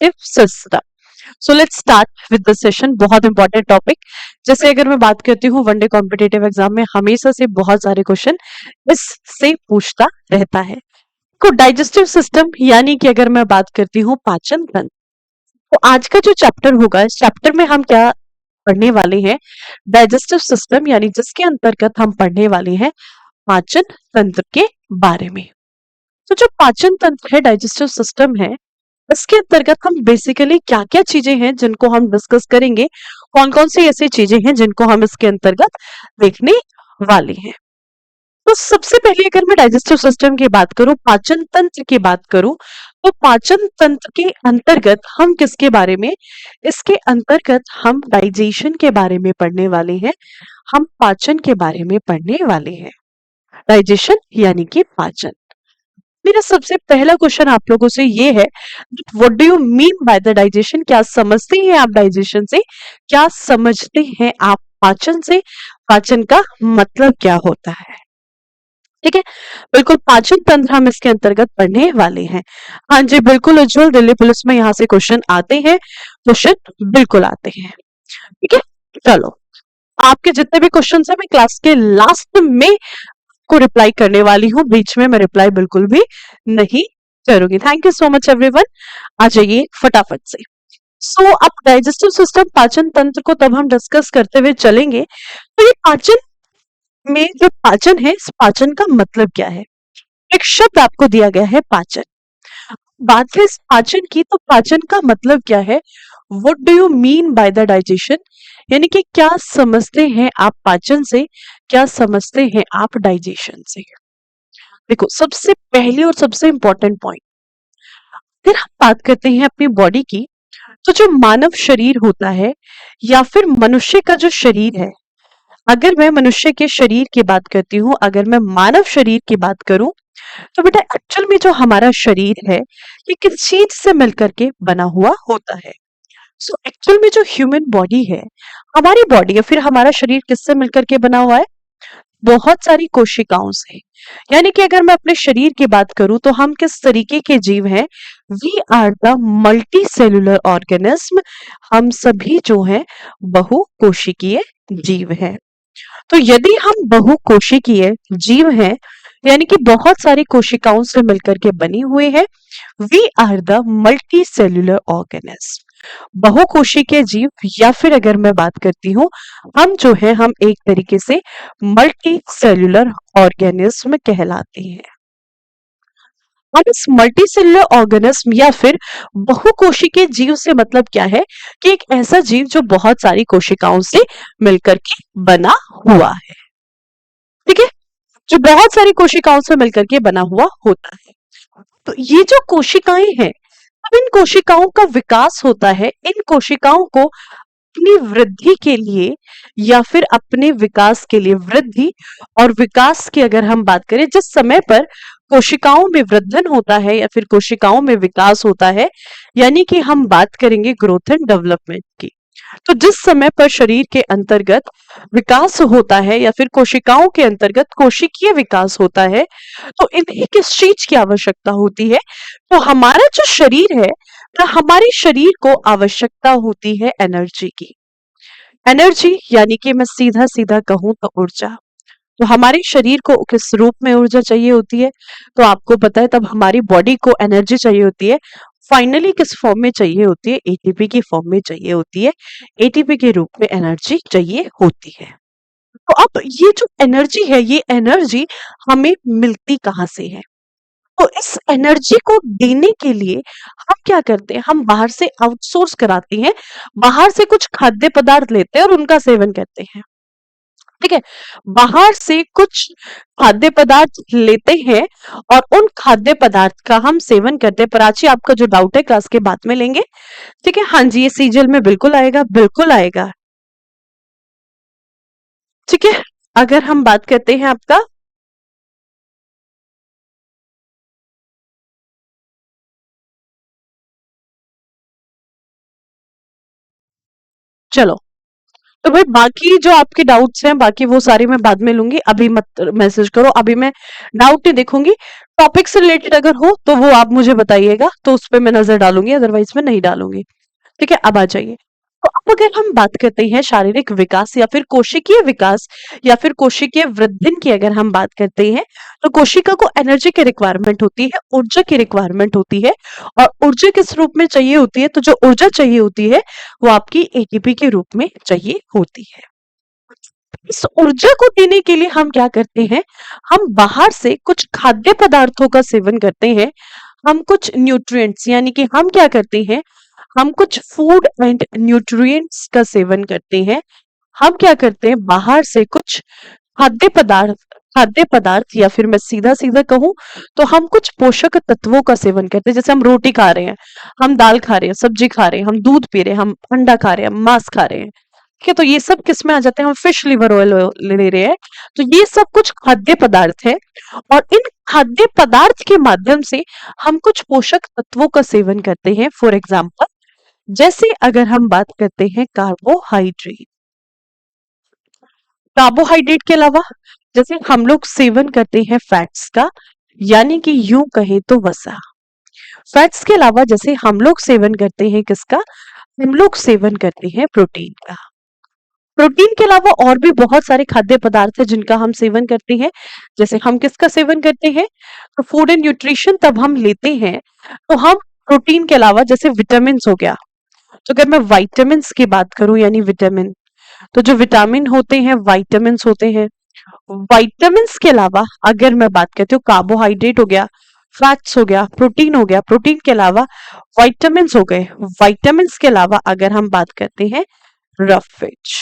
Digestive system. So let's start with the session. बहुत important topic. जैसे अगर मैं बात करती हूँ वनडे कॉम्पिटेटिव एग्जाम में हमेशा से बहुत सारे क्वेश्चन इससे पूछता रहता है। को डाइजेस्टिव सिस्टम यानी कि अगर मैं बात करती हूँ पाचन तंत्र, तो आज का जो चैप्टर होगा इस चैप्टर में हम क्या पढ़ने वाले हैं, डाइजेस्टिव सिस्टम यानी जिसके अंतर्गत हम पढ़ने वाले हैं पाचन तंत्र के बारे में। तो जो पाचन तंत्र है, डाइजेस्टिव सिस्टम है, इसके अंतर्गत हम बेसिकली क्या क्या चीजें हैं जिनको हम डिस्कस करेंगे, कौन कौन सी ऐसी चीजें हैं जिनको हम इसके अंतर्गत देखने वाले हैं। तो सबसे पहले अगर मैं डाइजेस्टिव सिस्टम की बात करूं, पाचन तंत्र की बात करूं, तो पाचन तंत्र के अंतर्गत हम किसके बारे में, इसके अंतर्गत हम डाइजेशन के बारे में पढ़ने वाले हैं, हम पाचन के बारे में पढ़ने वाले हैं। डाइजेशन यानी कि पाचन। मेरा सबसे पहला क्वेश्चन आप लोगों से ये है, what do you mean by the digestion? क्या समझते हैं आप डाइजेशन से, क्या समझते हैं आप पाचन से, पाचन का मतलब क्या होता है? ठीक है, बिल्कुल पाचन तंत्र हम इसके अंतर्गत पढ़ने वाले हैं। हाँ जी बिल्कुल उज्जवल, दिल्ली पुलिस में यहाँ से क्वेश्चन आते हैं, क्वेश्चन बिल्कुल आते हैं। ठीक है, चलो आपके जितने भी क्वेश्चन है मैं क्लास के लास्ट में को रिप्लाई करने वाली हूँ, बीच में मैं रिप्लाई बिल्कुल भी नहीं करूंगी। Thank you so much everyone. आ जाइए फटाफट से। सो अब डाइजेस्टिव सिस्टम, पाचन तंत्र को तब हम डिस्कस करते हुए चलेंगे। तो ये पाचन में जो पाचन है, इस पाचन का मतलब क्या है? एक शब्द आपको दिया गया है पाचन। बात है इस पाचन की, तो पाचन का मतलब क्या है? What do you mean by the digestion? यानी कि क्या समझते हैं आप पाचन से, क्या समझते हैं आप डाइजेशन से? देखो सबसे पहली और सबसे इंपॉर्टेंट पॉइंट, अगर हम बात करते हैं अपनी बॉडी की, तो जो मानव शरीर होता है या फिर मनुष्य का जो शरीर है, अगर मैं मनुष्य के शरीर की बात करती हूँ, अगर मैं मानव शरीर की बात करूं, तो बेटा एक्चुअल में जो हमारा शरीर है ये किस चीज से मिलकर के बना हुआ होता है? सो एक्चुअल में जो ह्यूमन बॉडी है, हमारी बॉडी या फिर हमारा शरीर किससे मिलकर के बना हुआ है? बहुत सारी कोशिकाओं से। यानी कि अगर मैं अपने शरीर की बात करूं तो हम किस तरीके के जीव हैं? We are the multi cellular organism. हम सभी जो हैं बहुकोशिकीय जीव हैं। तो यदि हम बहुकोशिकीय जीव हैं, यानी कि बहुत सारी कोशिकाओं से मिलकर के बनी हुए हैं, we are the multi cellular organism. बहुकोशिकीय जीव, या फिर अगर मैं बात करती हूँ, हम जो है हम एक तरीके से मल्टी सेलुलर ऑर्गेनिज्म कहलाते हैं। अब इस मल्टी सेलुलर ऑर्गेनिज्म या फिर बहुकोशिकीय जीव से मतलब क्या है? कि एक ऐसा जीव जो बहुत सारी कोशिकाओं से मिलकर के बना हुआ है। ठीक है, जो बहुत सारी कोशिकाओं से मिलकर के बना हुआ होता है। तो ये जो कोशिकाएं हैं, अब इन कोशिकाओं का विकास होता है, इन कोशिकाओं को अपनी वृद्धि के लिए या फिर अपने विकास के लिए, वृद्धि और विकास की अगर हम बात करें, जिस समय पर कोशिकाओं में वृद्धन होता है या फिर कोशिकाओं में विकास होता है, यानी कि हम बात करेंगे ग्रोथ एंड डेवलपमेंट की। तो जिस समय पर शरीर के अंतर्गत विकास होता है या फिर कोशिकाओं के अंतर्गत कोशिकीय विकास होता है, तो इन्हें किस चीज की आवश्यकता होती है? तो हमारा जो शरीर है, तो हमारे शरीर को आवश्यकता होती है एनर्जी की। एनर्जी यानी कि मैं सीधा सीधा कहूं तो ऊर्जा। तो हमारे शरीर को किस रूप में ऊर्जा चाहिए होती है? तो आपको पता है, तब हमारी बॉडी को एनर्जी चाहिए होती है, फाइनली किस फॉर्म में चाहिए होती है? एटीपी की फॉर्म में चाहिए होती है। एटीपी के रूप में एनर्जी चाहिए होती है। तो अब ये जो एनर्जी है, ये एनर्जी हमें मिलती कहाँ से है? तो इस एनर्जी को देने के लिए हम क्या करते हैं? हम बाहर से आउटसोर्स कराते हैं, बाहर से कुछ खाद्य पदार्थ लेते हैं और उनका सेवन करते हैं। ठीक है, बाहर से कुछ खाद्य पदार्थ लेते हैं और उन खाद्य पदार्थ का हम सेवन करते हैं। प्राची, आपका जो डाउट है क्लास के बाद में लेंगे। ठीक है, हाँ जी, ये सीजीएल में बिल्कुल आएगा, बिल्कुल आएगा। ठीक है, अगर हम बात करते हैं आपका, चलो तो भाई बाकी जो आपके डाउट्स हैं, बाकी वो सारे मैं बाद में लूंगी, अभी मत मैसेज करो, अभी मैं डाउट नहीं देखूंगी। टॉपिक से रिलेटेड अगर हो तो वो आप मुझे बताइएगा, तो उस पे मैं नजर डालूंगी, अदरवाइज मैं नहीं डालूंगी। ठीक है, अब आ जाइए। तो अब अगर हम बात करते हैं शारीरिक विकास या फिर कोशिकीय विकास या फिर कोशिकीय वृद्धि की, अगर हम बात करते हैं तो कोशिका को एनर्जी की रिक्वायरमेंट होती है, ऊर्जा की रिक्वायरमेंट होती है। और ऊर्जा किस रूप में चाहिए होती है? तो जो ऊर्जा चाहिए होती है वो आपकी एटीपी के रूप में चाहिए होती है। इस ऊर्जा को देने के लिए हम क्या करते हैं? हम बाहर से कुछ खाद्य पदार्थों का सेवन करते हैं। हम कुछ न्यूट्रिएंट्स यानी कि हम क्या करते हैं? हम कुछ फूड एंड न्यूट्रिएंट्स का सेवन करते हैं। हम क्या करते हैं? बाहर से कुछ खाद्य पदार्थ खाद्य पदार्थ या फिर मैं सीधा-सीधा कहूँ तो हम कुछ पोषक तत्वों का सेवन करते हैं। जैसे हम रोटी खा रहे हैं, हम दाल खा रहे हैं, सब्जी खा रहे हैं, हम दूध पी रहे हैं, हम अंडा खा रहे हैं, हम मांस खा रहे हैं। ठीक है, तो ये सब किस में आ जाते हैं? हम फिश लिवर ऑयल ले रहे हैं। तो ये सब कुछ खाद्य पदार्थ है और इन खाद्य पदार्थ के माध्यम से हम कुछ पोषक तत्वों का सेवन करते हैं। फॉर एग्जाम्पल, जैसे अगर हम बात करते हैं कार्बोहाइड्रेट, कार्बोहाइड्रेट के अलावा जैसे हम लोग सेवन करते हैं फैट्स का, यानी कि यूं कहें तो वसा। फैट्स के अलावा जैसे हम लोग सेवन करते हैं किसका? हम लोग सेवन करते हैं प्रोटीन का। प्रोटीन के अलावा और भी बहुत सारे खाद्य पदार्थ हैं जिनका हम सेवन करते हैं। जैसे हम किसका सेवन करते हैं? तो फूड एंड न्यूट्रिशन तब हम लेते हैं तो हम प्रोटीन के अलावा जैसे विटामिन हो गया, तो अगर मैं विटामिन की बात करूं यानी विटामिन, तो जो विटामिन होते हैं विटामिन होते हैं। विटामिन के अलावा अगर मैं बात करती हूँ, कार्बोहाइड्रेट हो गया, फैट्स हो गया, प्रोटीन हो गया, प्रोटीन के अलावा विटामिन हो गए। विटामिन के अलावा अगर हम बात करते हैं रफेज,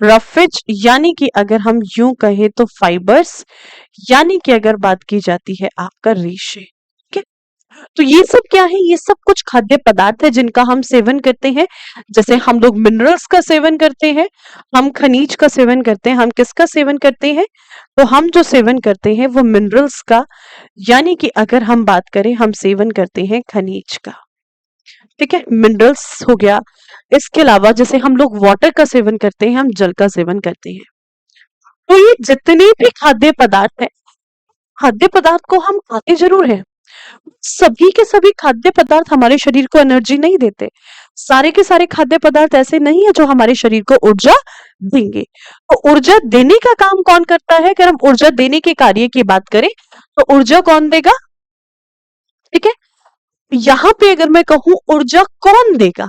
रफेज यानी कि अगर हम यूं कहें तो फाइबर्स, यानी कि अगर बात की जाती है आपका रेशे। ठीक है, तो ये सब क्या है? ये सब कुछ खाद्य पदार्थ है जिनका हम सेवन करते हैं। जैसे हम लोग मिनरल्स का सेवन करते हैं, हम खनिज का सेवन करते हैं। हम किसका सेवन करते हैं? तो हम जो सेवन करते हैं वो मिनरल्स का, यानी कि अगर हम बात करें हम सेवन करते हैं खनिज का। ठीक है, मिनरल्स हो गया। इसके अलावा जैसे हम लोग वाटर का सेवन करते हैं, हम जल का सेवन करते हैं। तो ये जितने भी खाद्य पदार्थ हैं, खाद्य पदार्थ को हम खाते जरूर हैं, सभी के सभी खाद्य पदार्थ हमारे शरीर को एनर्जी नहीं देते। सारे के सारे खाद्य पदार्थ ऐसे नहीं है जो हमारे शरीर को ऊर्जा देंगे। तो ऊर्जा देने का काम कौन करता है? अगर हम ऊर्जा देने के कार्य की बात करें तो ऊर्जा कौन देगा? ठीक है, यहाँ पे अगर मैं कहूं ऊर्जा कौन देगा,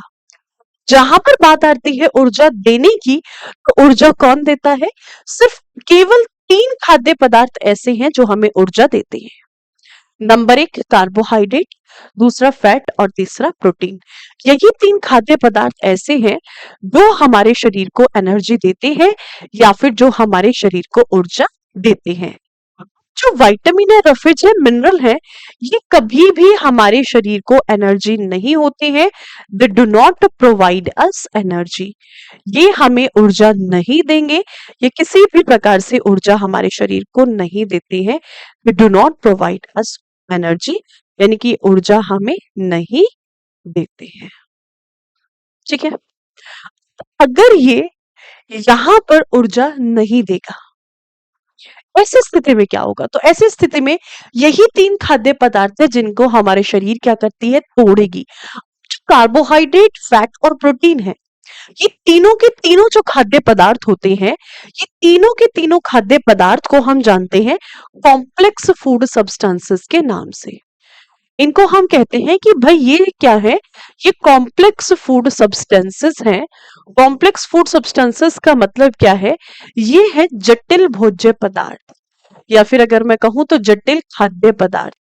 जहां पर बात आती है ऊर्जा देने की, तो ऊर्जा कौन देता है? सिर्फ केवल 3 खाद्य पदार्थ ऐसे हैं जो हमें ऊर्जा देते हैं। नंबर 1 कार्बोहाइड्रेट, दूसरा फैट और तीसरा प्रोटीन। यही 3 खाद्य पदार्थ ऐसे हैं जो हमारे शरीर को एनर्जी देते हैं या फिर जो हमारे शरीर को ऊर्जा देते हैं। जो विटामिन है, रफेज है, मिनरल है, ये कभी भी हमारे शरीर को एनर्जी नहीं होते हैं। They do not provide us energy, ये हमें ऊर्जा नहीं देंगे। ये किसी भी प्रकार से ऊर्जा हमारे शरीर को नहीं देते हैं। They do not provide us energy, यानी कि ऊर्जा हमें नहीं देते हैं। ठीक है, अगर ये यहां पर ऊर्जा नहीं देगा, ऐसी स्थिति में क्या होगा? तो ऐसी स्थिति में यही 3 खाद्य पदार्थ है जिनको हमारे शरीर क्या करती है? तोड़ेगी। कार्बोहाइड्रेट, फैट और प्रोटीन है, ये तीनों के तीनों जो खाद्य पदार्थ होते हैं, ये तीनों के तीनों खाद्य पदार्थ को हम जानते हैं कॉम्प्लेक्स फूड सब्सटेंसेस के नाम से। इनको हम कहते हैं कि भाई ये क्या है? ये कॉम्प्लेक्स फूड सब्सटेंसेस हैं। कॉम्प्लेक्स फूड सब्सटेंसेस का मतलब क्या है? ये है जटिल भोज्य पदार्थ, या फिर अगर मैं कहूं तो जटिल खाद्य पदार्थ।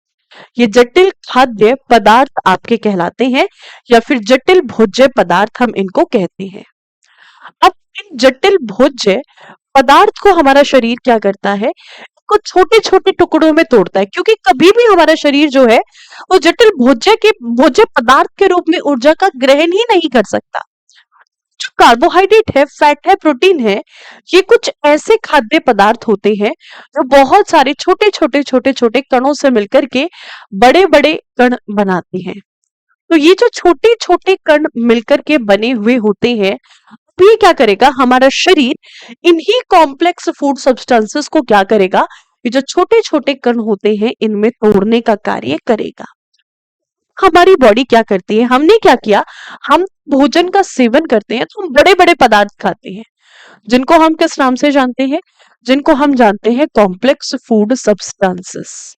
ये जटिल खाद्य पदार्थ आपके कहलाते हैं या फिर जटिल भोज्य पदार्थ हम इनको कहते हैं। अब इन जटिल भोज्य पदार्थ को हमारा शरीर क्या करता है? कुछ छोटे छोटे टुकड़ों में तोड़ता है, क्योंकि कभी भी हमारा शरीर जो है वो जटिल भोज्य पदार्थ के रूप में ऊर्जा का ग्रहण ही नहीं कर सकता। जो कार्बोहाइड्रेट है, फैट है, प्रोटीन है, ये कुछ ऐसे खाद्य पदार्थ होते हैं जो बहुत सारे छोटे छोटे छोटे छोटे कणों से मिलकर के बड़े बड़े कण बनाते हैं। तो ये जो छोटे छोटे कण मिलकर के बने हुए होते हैं, तो ये क्या करेगा? हमारा शरीर इन्हीं कॉम्प्लेक्स फूड सब्सटेंसेस को क्या करेगा? ये जो छोटे छोटे कण होते हैं इनमें तोड़ने का कार्य करेगा। हमारी बॉडी क्या करती है, हमने क्या किया, हम भोजन का सेवन करते हैं तो हम बड़े बड़े पदार्थ खाते हैं, जिनको हम किस नाम से जानते हैं, जिनको हम जानते हैं complex food substances.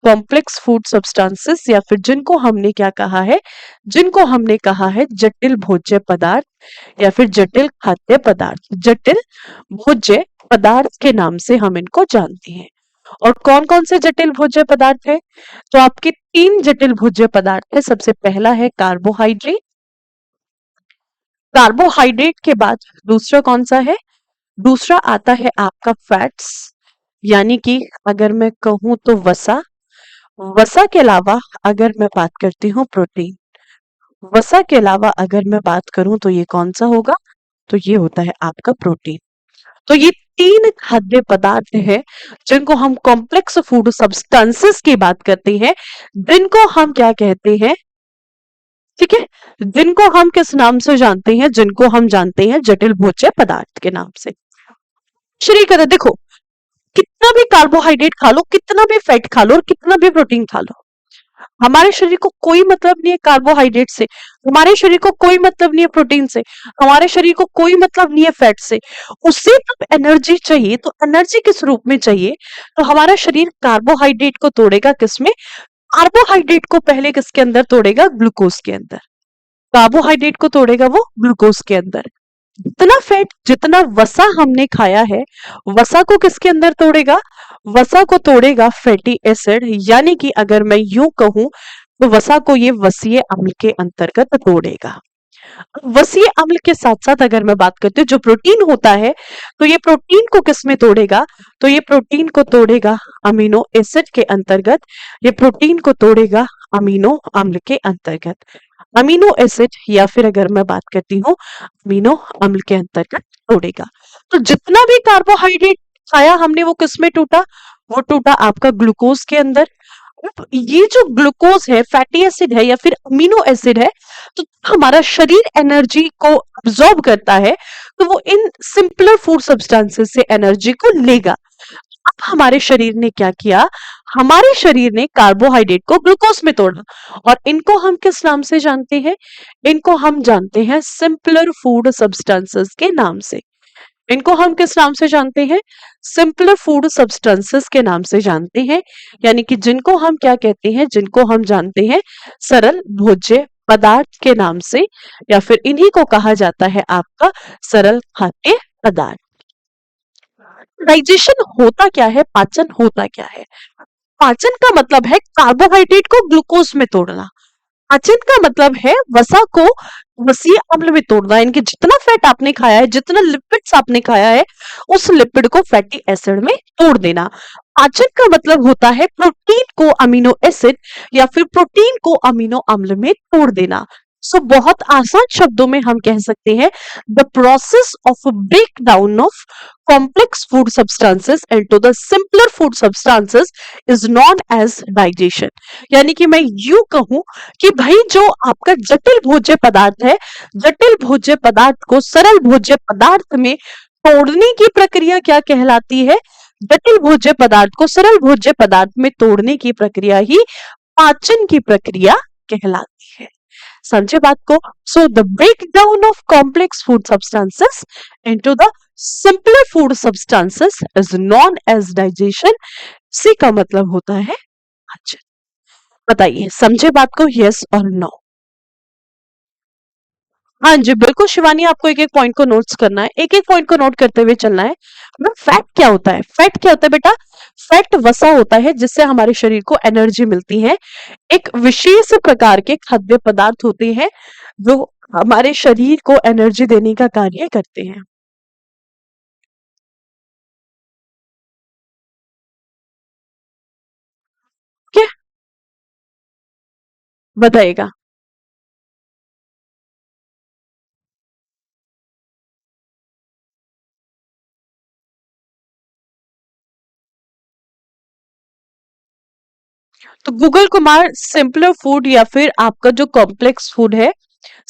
Complex food substances या फिर जिनको हमने क्या कहा है, जिनको हमने कहा है जटिल भोज्य पदार्थ या फिर जटिल खाद्य पदार्थ, जटिल भोज्य पदार्थ के नाम से हम इनको जानते हैं। और कौन कौन से जटिल भोज्य पदार्थ है, तो आपके 3 जटिल भोज्य पदार्थ है। सबसे पहला है कार्बोहाइड्रेट, कार्बोहाइड्रेट के बाद दूसरा कौन सा है, दूसरा आता है आपका फैट्स, यानी कि अगर मैं कहूं तो वसा, वसा के अलावा अगर मैं बात करती हूँ प्रोटीन, वसा के अलावा अगर मैं बात करूं तो ये कौन सा होगा, तो ये होता है आपका प्रोटीन। तो ये 3 खाद्य पदार्थ है जिनको हम कॉम्प्लेक्स फूड सब्सटेंसेस की बात करते हैं, जिनको हम क्या कहते हैं, ठीक है, जिनको हम किस नाम से जानते हैं, जिनको हम जानते हैं जटिल भोज्य पदार्थ के नाम से। शरीर कहता है देखो, कितना भी कार्बोहाइड्रेट खा लो, कितना भी फैट खा लो और कितना भी प्रोटीन खा लो, हमारे शरीर को कोई मतलब नहीं है कार्बोहाइड्रेट से, हमारे शरीर को कोई मतलब नहीं है प्रोटीन से, हमारे शरीर को कोई मतलब नहीं है फैट से। उसे जब एनर्जी चाहिए तो एनर्जी किस रूप में चाहिए, तो हमारा शरीर कार्बोहाइड्रेट को तोड़ेगा किसमें, कार्बोहाइड्रेट को पहले किसके अंदर तोड़ेगा, ग्लूकोज के अंदर। कार्बोहाइड्रेट को तोड़ेगा वो ग्लूकोज के अंदर। जितना फैट, जितना वसा हमने खाया है, वसा को किसके अंदर तोड़ेगा, वसा को तोड़ेगा फैटी एसिड, यानी कि अगर मैं यूं कहूं तो वसा को ये वसीय अम्ल के अंतर्गत तोड़ेगा। वसीय अम्ल के साथ साथ अगर मैं बात करती हूँ जो प्रोटीन होता है, तो ये प्रोटीन को किस में तोड़ेगा, तो ये प्रोटीन को तोड़ेगा अमीनो एसिड के अंतर्गत, ये प्रोटीन को तोड़ेगा अमीनो अम्ल के अंतर्गत, अमीनो एसिड या फिर अगर मैं बात करती हूँ अमीनो अम्ल के अंतर्गत तोड़ेगा। तो जितना भी कार्बोहाइड्रेट खाया हमने वो किस में टूटा, वो टूटा आपका ग्लूकोज के अंदर। अब ये जो ग्लूकोज है, फैटी एसिड है या फिर अमीनो एसिड है, तो हमारा शरीर एनर्जी को अब्सॉर्ब करता है, तो वो इन सिंपलर फूड सब्सटेंसेस से एनर्जी को लेगा। अब हमारे शरीर ने क्या किया, हमारे शरीर ने कार्बोहाइड्रेट को ग्लूकोज में तोड़ा, और इनको हम किस नाम से जानते हैं, इनको हम जानते हैं सिंपलर फूड सब्सटेंसेस के नाम से। इनको हम किस नाम से जानते हैं, सिंपलर फूड सब्सटेंसेस के नाम से जानते हैं, यानी कि जिनको हम क्या कहते हैं, जिनको हम जानते हैं सरल भोज्य पदार्थ के नाम से, या फिर इन्हीं को कहा जाता है आपका सरल खाद्य पदार्थ। डाइजेशन होता क्या है, पाचन होता क्या है, पाचन का मतलब है कार्बोहाइड्रेट को ग्लूकोज में तोड़ना, पाचन का मतलब है वसा को वसीय अम्ल में तोड़ना, इनके जितना फैट आपने खाया है, जितना लिपिड्स आपने खाया है, उस लिपिड को फैटी एसिड में तोड़ देना। पाचन का मतलब होता है प्रोटीन को अमीनो एसिड या फिर प्रोटीन को अमीनो अम्ल में तोड़ देना। सो बहुत आसान शब्दों में हम कह सकते हैं the process of break down of complex food substances into the simpler food substances is known as digestion. यानी कि मैं यूं कहूं कि भाई जो आपका जटिल भोज्य पदार्थ है, जटिल भोज्य पदार्थ को सरल भोज्य पदार्थ में तोड़ने की प्रक्रिया क्या कहलाती है, जटिल भोज्य पदार्थ को सरल भोज्य पदार्थ में तोड़ने की प्रक्रिया ही पाचन की प्रक्रिया कहलाती है। समझे बात को। So the break down of complex food substances into the simpler food substances is known as digestion. सी का मतलब होता है पाचन। बताइए समझे बात को, यस और नो। हाँ जी बिल्कुल शिवानी, आपको एक एक पॉइंट को नोट्स करना है, एक एक पॉइंट को नोट करते हुए चलना है। फैट क्या होता है, फैट क्या होता है बेटा, फैट वसा होता है जिससे हमारे शरीर को एनर्जी मिलती है। एक विशेष प्रकार के खाद्य पदार्थ होते हैं जो हमारे शरीर को एनर्जी देने का कार्य करते हैं। क्या बताइएगा। तो गूगल कुमार सिंपलर फूड या फिर आपका जो कॉम्प्लेक्स फूड है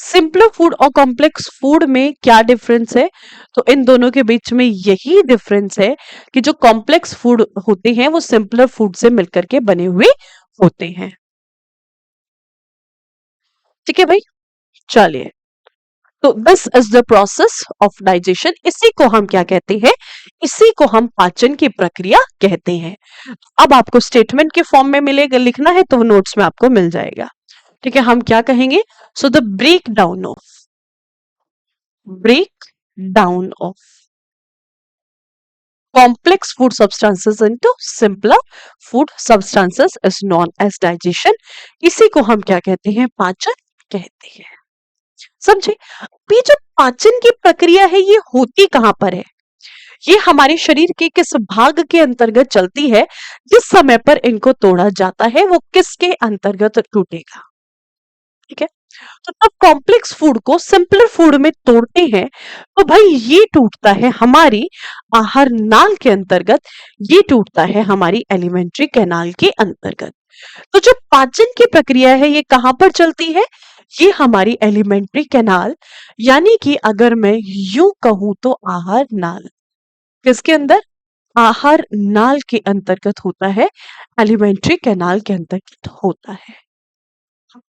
सिंपलर फूड और कॉम्प्लेक्स फूड में क्या डिफरेंस है? तो इन दोनों के बीच में यही डिफरेंस है कि जो कॉम्प्लेक्स फूड होते हैं वो सिंपलर फूड से मिलकर के बने हुए होते हैं। ठीक है भाई, चलिए। तो this is the process of digestion. इसी को हम क्या कहते हैं? इसी को हम पाचन की प्रक्रिया कहते हैं। अब आपको स्टेटमेंट के फॉर्म में मिलेगा, लिखना है तो नोट्स में आपको मिल जाएगा। ठीक है, हम क्या कहेंगे? So the break down of complex food substances into simpler food substances is known as digestion। इसी को हम क्या कहते हैं? पाचन कहते हैं। समझे? ये जो पाचन की प्रक्रिया है ये होती कहां पर है? ये हमारे शरीर के किस भाग के अंतर्गत चलती है? जिस समय पर इनको तोड़ा जाता है वो किसके अंतर्गत टूटेगा? ठीक है, तो तब कॉम्प्लेक्स फूड को सिंपलर फूड में तोड़ते हैं तो भाई ये टूटता है हमारी आहार नाल के अंतर्गत, ये टूटता है हमारी एलिमेंट्री कैनाल के अंतर्गत। तो जो पाचन की प्रक्रिया है ये कहां पर चलती है? ये हमारी एलिमेंट्री कैनाल, यानी कि अगर मैं यूं कहूं तो आहार नाल, किसके अंदर? आहार नाल के अंतर्गत होता है, एलिमेंट्री कैनाल के अंतर्गत होता है।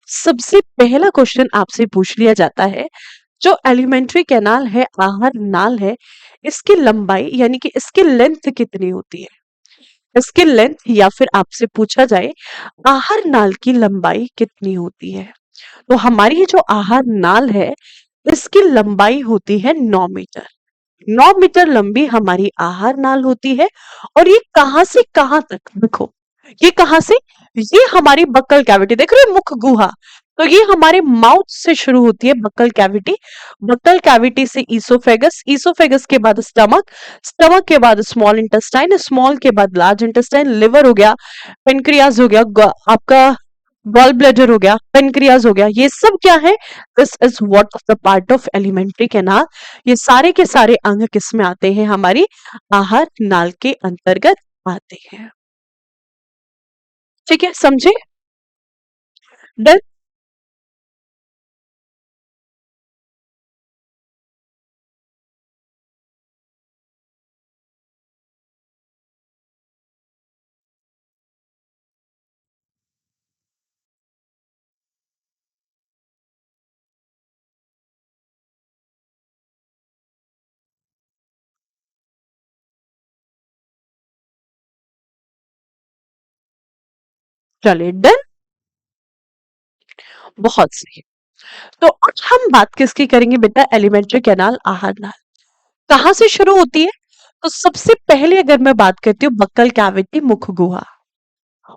सबसे पहला क्वेश्चन आपसे पूछ लिया जाता है, जो एलिमेंट्री कैनाल है, आहार नाल है, इसकी लंबाई यानी कि इसकी लेंथ कितनी होती है? इसकी लेंथ, या फिर आपसे पूछा जाए आहार नाल की लंबाई कितनी होती है? तो हमारी ये जो आहार नाल है इसकी लंबाई होती है 9 मीटर। 9 मीटर लंबी हमारी आहार नाल होती है। और ये कहां से कहां तक? देखो, ये कहां से? ये हमारी बक्कल कैविटी, देख रहे हो, मुख गुहा। तो ये हमारे माउथ से शुरू होती है बक्कल कैविटी। बक्कल कैविटी से ईसोफेगस, ईसोफेगस के बाद स्टमक, स्टमक के बाद स्मॉल इंटेस्टाइन, स्मॉल के बाद लार्ज इंटेस्टाइन, लिवर हो गया, पेनक्रियाज हो गया, आपका गॉल ब्लैडर हो गया, पेनक्रियाज हो गया। ये सब क्या है? This is what the part of alimentary canal. ये सारे के सारे अंग किस में आते हैं? हमारी आहार नाल के अंतर्गत आते हैं। ठीक है, समझे? डन। चलिए, डन। बहुत सही। तो अब हम बात किसकी करेंगे बेटा? एलिमेंट्री कैनाल, आहार नाल कहां से शुरू होती है? तो सबसे पहले अगर मैं बात करती हूँ बक्कल कैविटी, मुख गुहा।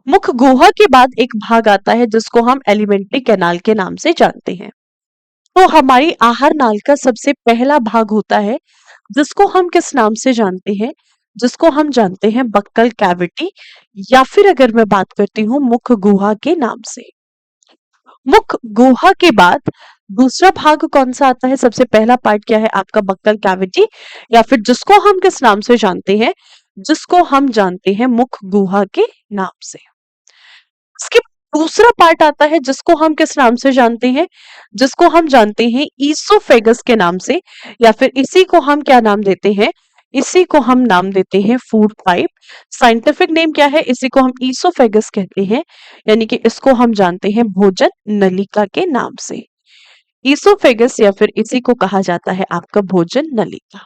मुख गुहा के बाद एक भाग आता है जिसको हम एलिमेंट्री कैनाल के नाम से जानते हैं। तो हमारी आहार नाल का सबसे पहला भाग होता है जिसको हम किस नाम से जानते हैं? जिसको हम जानते हैं बक्कल कैविटी, या फिर अगर मैं बात करती हूँ मुख गुहा के नाम से। मुख गुहा के बाद दूसरा भाग कौन सा आता है? सबसे पहला पार्ट क्या है आपका? बक्कल कैविटी, या फिर जिसको हम किस नाम से जानते हैं? जिसको हम जानते हैं मुख गुहा के नाम से। इसके दूसरा पार्ट आता है जिसको हम किस नाम से जानते हैं? जिसको हम जानते हैं ईसोफेगस के नाम से, या फिर इसी को हम क्या नाम देते हैं? इसी को हम नाम देते हैं फूड पाइप। साइंटिफिक नेम क्या है? इसी को हम ईसोफेगस कहते हैं, यानी कि इसको हम जानते हैं भोजन नलिका के नाम से। ईसोफेगस, या फिर इसी को कहा जाता है आपका भोजन नलिका।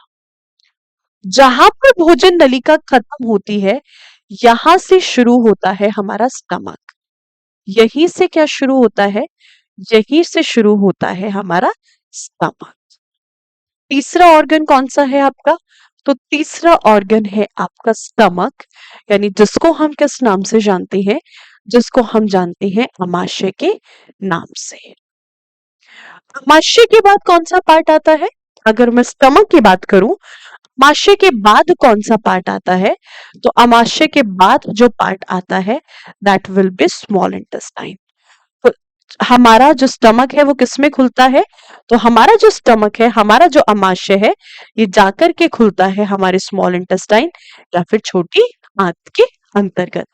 जहां पर भोजन नलिका खत्म होती है यहां से शुरू होता है हमारा स्टमक। यहीं से क्या शुरू होता है? यहीं से शुरू होता है हमारा स्टमक। तीसरा ऑर्गन कौन सा है आपका? तो तीसरा ऑर्गन है आपका स्टमक, यानी जिसको हम किस नाम से जानते हैं? जिसको हम जानते हैं अमाशय के नाम से। अमाशय के बाद कौन सा पार्ट आता है? अगर मैं स्टमक की बात करूं, अमाशय के बाद कौन सा पार्ट आता है? तो अमाशय के बाद जो पार्ट आता है that will be small intestine. तो हमारा जो स्टमक है वो किसमें खुलता है? तो हमारा जो स्टमक है, हमारा जो अमाशय है, ये जाकर के खुलता है हमारे स्मॉल इंटेस्टाइन या फिर छोटी आंत के अंतर्गत।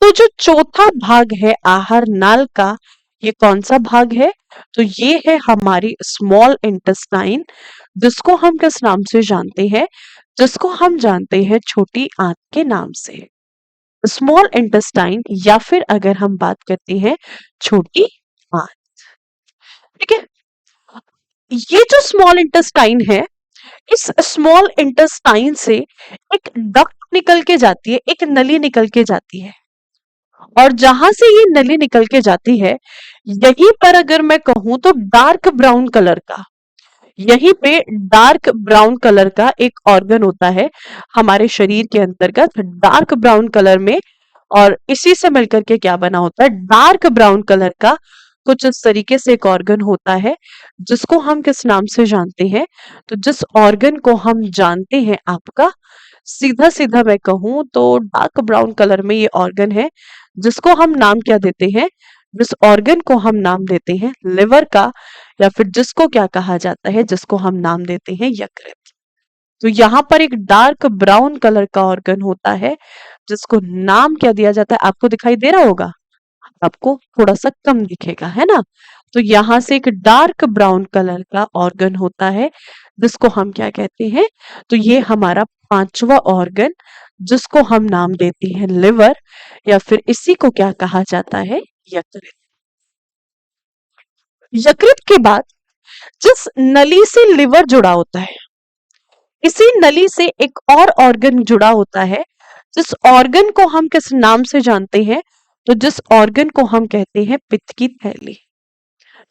तो जो चौथा भाग है आहार नाल का, ये कौन सा भाग है? तो ये है हमारी स्मॉल इंटेस्टाइन, जिसको हम किस नाम से जानते हैं? जिसको हम जानते हैं छोटी आंत के नाम से, स्मॉल इंटेस्टाइन, या फिर अगर हम बात करते हैं छोटी आंत। ठीक है, ये जो स्मॉल इंटेस्टाइन है, इस स्मॉल इंटेस्टाइन से एक डक्ट निकल के जाती है, एक नली निकल के जाती है, और जहां से ये नली निकल के जाती है, यहीं पर अगर मैं कहूं तो डार्क ब्राउन कलर का, यहीं पे डार्क ब्राउन कलर का एक ऑर्गन होता है हमारे शरीर के अंतर्गत, डार्क ब्राउन कलर में, और इसी से मिलकर के क्या बना होता है? डार्क ब्राउन कलर का कुछ इस तरीके से एक ऑर्गन होता है, जिसको हम किस नाम से जानते हैं? तो जिस ऑर्गन को हम जानते हैं, आपका सीधा सीधा मैं कहूं तो डार्क ब्राउन कलर में ये ऑर्गन है, जिसको हम नाम क्या देते हैं? जिस ऑर्गन को हम नाम देते हैं लिवर का, या फिर जिसको क्या कहा जाता है? जिसको हम नाम देते हैं यकृत। तो यहाँ पर एक डार्क ब्राउन कलर का ऑर्गन होता है, जिसको नाम क्या दिया जाता है? आपको दिखाई दे रहा होगा, आपको थोड़ा सा कम दिखेगा, है ना? तो यहां से एक डार्क ब्राउन कलर का ऑर्गन होता है, जिसको हम क्या कहते हैं? तो ये हमारा पांचवा ऑर्गन, जिसको हम नाम देते हैं लिवर, या फिर इसी को क्या कहा जाता है? यकृत। यकृत के बाद जिस नली से लिवर जुड़ा होता है, इसी नली से एक और ऑर्गन जुड़ा होता है, जिस ऑर्गन को हम किस नाम से जानते हैं? तो जिस ऑर्गन को हम कहते हैं पित्त की थैली।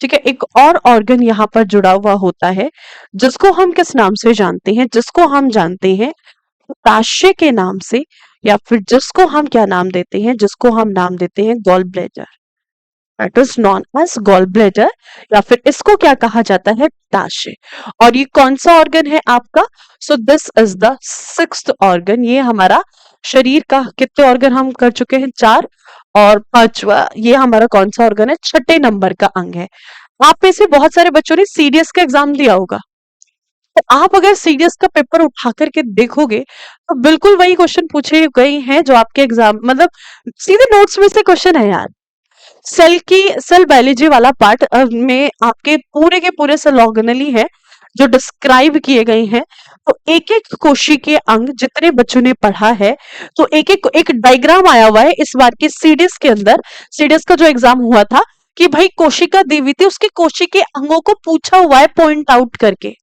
ठीक है, एक और ऑर्गन यहाँ पर जुड़ा हुआ होता है, जिसको हम किस नाम से जानते हैं? जिसको हम जानते हैं पित्ताशय के नाम से, या फिर जिसको हम क्या नाम देते हैं? जिसको हम नाम देते हैं gall bladder, that is known as gall bladder, या फिर इसको क्या कहा जाता है? पित्ताशय। और ये कौन सा ऑर्गन है आपका? So this is the sixth organ. ये हमारा शरीर का, कितने ऑर्गन हम कर चुके हैं? 4, और पांचवा ये हमारा कौन सा ऑर्गन है? छठे नंबर का अंग है। आप में से बहुत सारे बच्चों ने सीडीएस का एग्जाम दिया होगा, तो आप अगर सीडीएस का पेपर उठा करके देखोगे, तो बिल्कुल वही क्वेश्चन पूछे गए हैं जो आपके एग्जाम, मतलब सीधे नोट्स में से क्वेश्चन है यार। सेल बायोलॉजी वाला पार्ट में आपके पूरे के पूरे सेल ऑर्गेनेली है जो डिस्क्राइब किए गए हैं। तो एक एक कोशिकीय अंग जितने बच्चों ने पढ़ा है, तो एक डायग्राम आया हुआ है इस बार की सीडीएस के अंदर। सीडीएस का जो एग्जाम हुआ था कि भाई कोशिका देवी थी, उसके कोशिकीय अंगों को पूछा हुआ है पॉइंट आउट करके।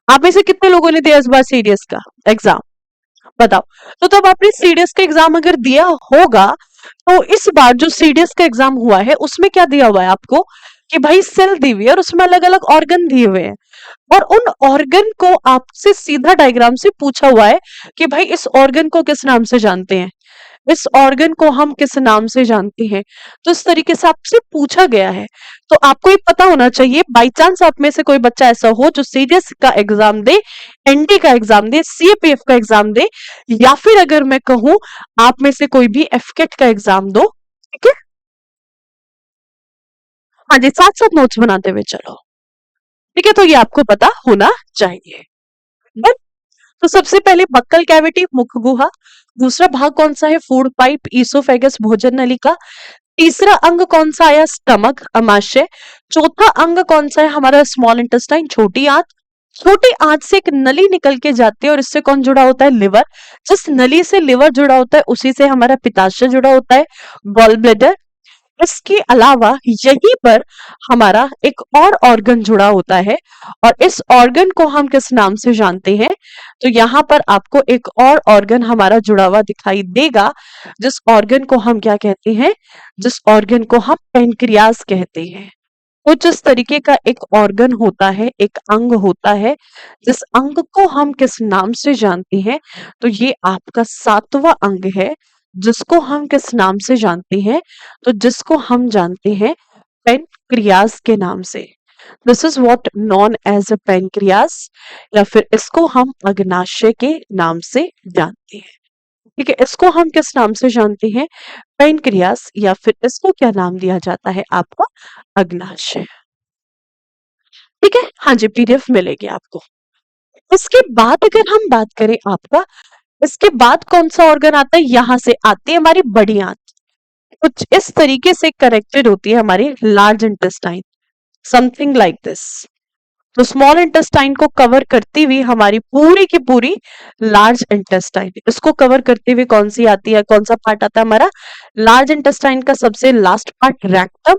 आप में से कितने लोगों ने दिया इस बार सीडीएस का एग्जाम? बताओ। तो तब आपने सीडीएस का एग्जाम अगर दिया होगा, तो इस बार जो सीडीएस का एग्जाम हुआ है उसमें क्या दिया हुआ है आपको? कि भाई सेल दी हुई है और उसमें अलग अलग ऑर्गन दिए हुए हैं, और उन ऑर्गन को आपसे सीधा डायग्राम से पूछा हुआ है कि भाई इस ऑर्गन को किस नाम से जानते हैं? इस ऑर्गन को हम किस नाम से जानते हैं? तो इस तरीके से आपसे पूछा गया है। तो आपको ये पता होना चाहिए, बाई चांस आप में से कोई बच्चा ऐसा हो जो सीडीएस का एग्जाम दे, एनडी का एग्जाम दे, सीएपीएफ का एग्जाम दे, या फिर अगर मैं कहूं आप में से कोई भी एफकेट का एग्जाम दो, ठीक है? हाँ जी, साथ साथ नोट्स बनाते हुए चलो। ठीक है, तो ये आपको पता होना चाहिए। Done? तो सबसे पहले बक्कल कैविटी, मुख गुहा। दूसरा भाग कौन सा है? फूड पाइप, ईसोफेगस, भोजन नलिका। तीसरा अंग कौन सा आया? स्टमक, अमाशय। चौथा अंग कौन सा है हमारा? स्मॉल इंटेस्टाइन, छोटी आंत। छोटी आंत से एक नली निकल के जाती है, और इससे कौन जुड़ा होता है? लिवर। जिस नली से लिवर जुड़ा होता है, उसी से हमारा पित्ताशय जुड़ा होता है, गॉल ब्लैडर। इसके अलावा यहीं पर हमारा एक और ऑर्गन जुड़ा होता है, और इस ऑर्गन को हम किस नाम से जानते हैं? तो यहाँ पर आपको एक और ऑर्गन हमारा जुड़ा हुआ दिखाई देगा, जिस ऑर्गन को हम क्या कहते हैं? जिस ऑर्गन को हम पेनक्रियास कहते हैं। कुछ इस तरीके का एक ऑर्गन होता है, एक अंग होता है, जिस अंग को हम किस नाम से जानते हैं? तो ये आपका सातवां अंग है, जिसको हम किस नाम से जानते हैं? तो जिसको हम जानते हैं पेनक्रियास के नाम से। This is what known as a pancreas, या फिर इसको हम अग्नाशय के नाम से जानते हैं। ठीक है, इसको हम किस नाम से जानते हैं? पेनक्रियास, या फिर इसको क्या नाम दिया जाता है आपका? अग्नाशय। ठीक है, हाँ जी, पीडीएफ मिलेगी आपको। इसके बाद अगर हम बात करें आपका, इसके बाद कौन सा ऑर्गन आता है? यहां से आती है हमारी बड़ी आंत। कुछ इस तरीके से कनेक्टेड होती है हमारी large intestine, something like this. तो स्मॉल इंटेस्टाइन को कवर करती हुई हमारी पूरी की पूरी लार्ज इंटेस्टाइन, इसको कवर करते हुए कौन सी आती है, कौन सा पार्ट आता है हमारा, लार्ज इंटेस्टाइन का सबसे लास्ट पार्ट रेक्टम,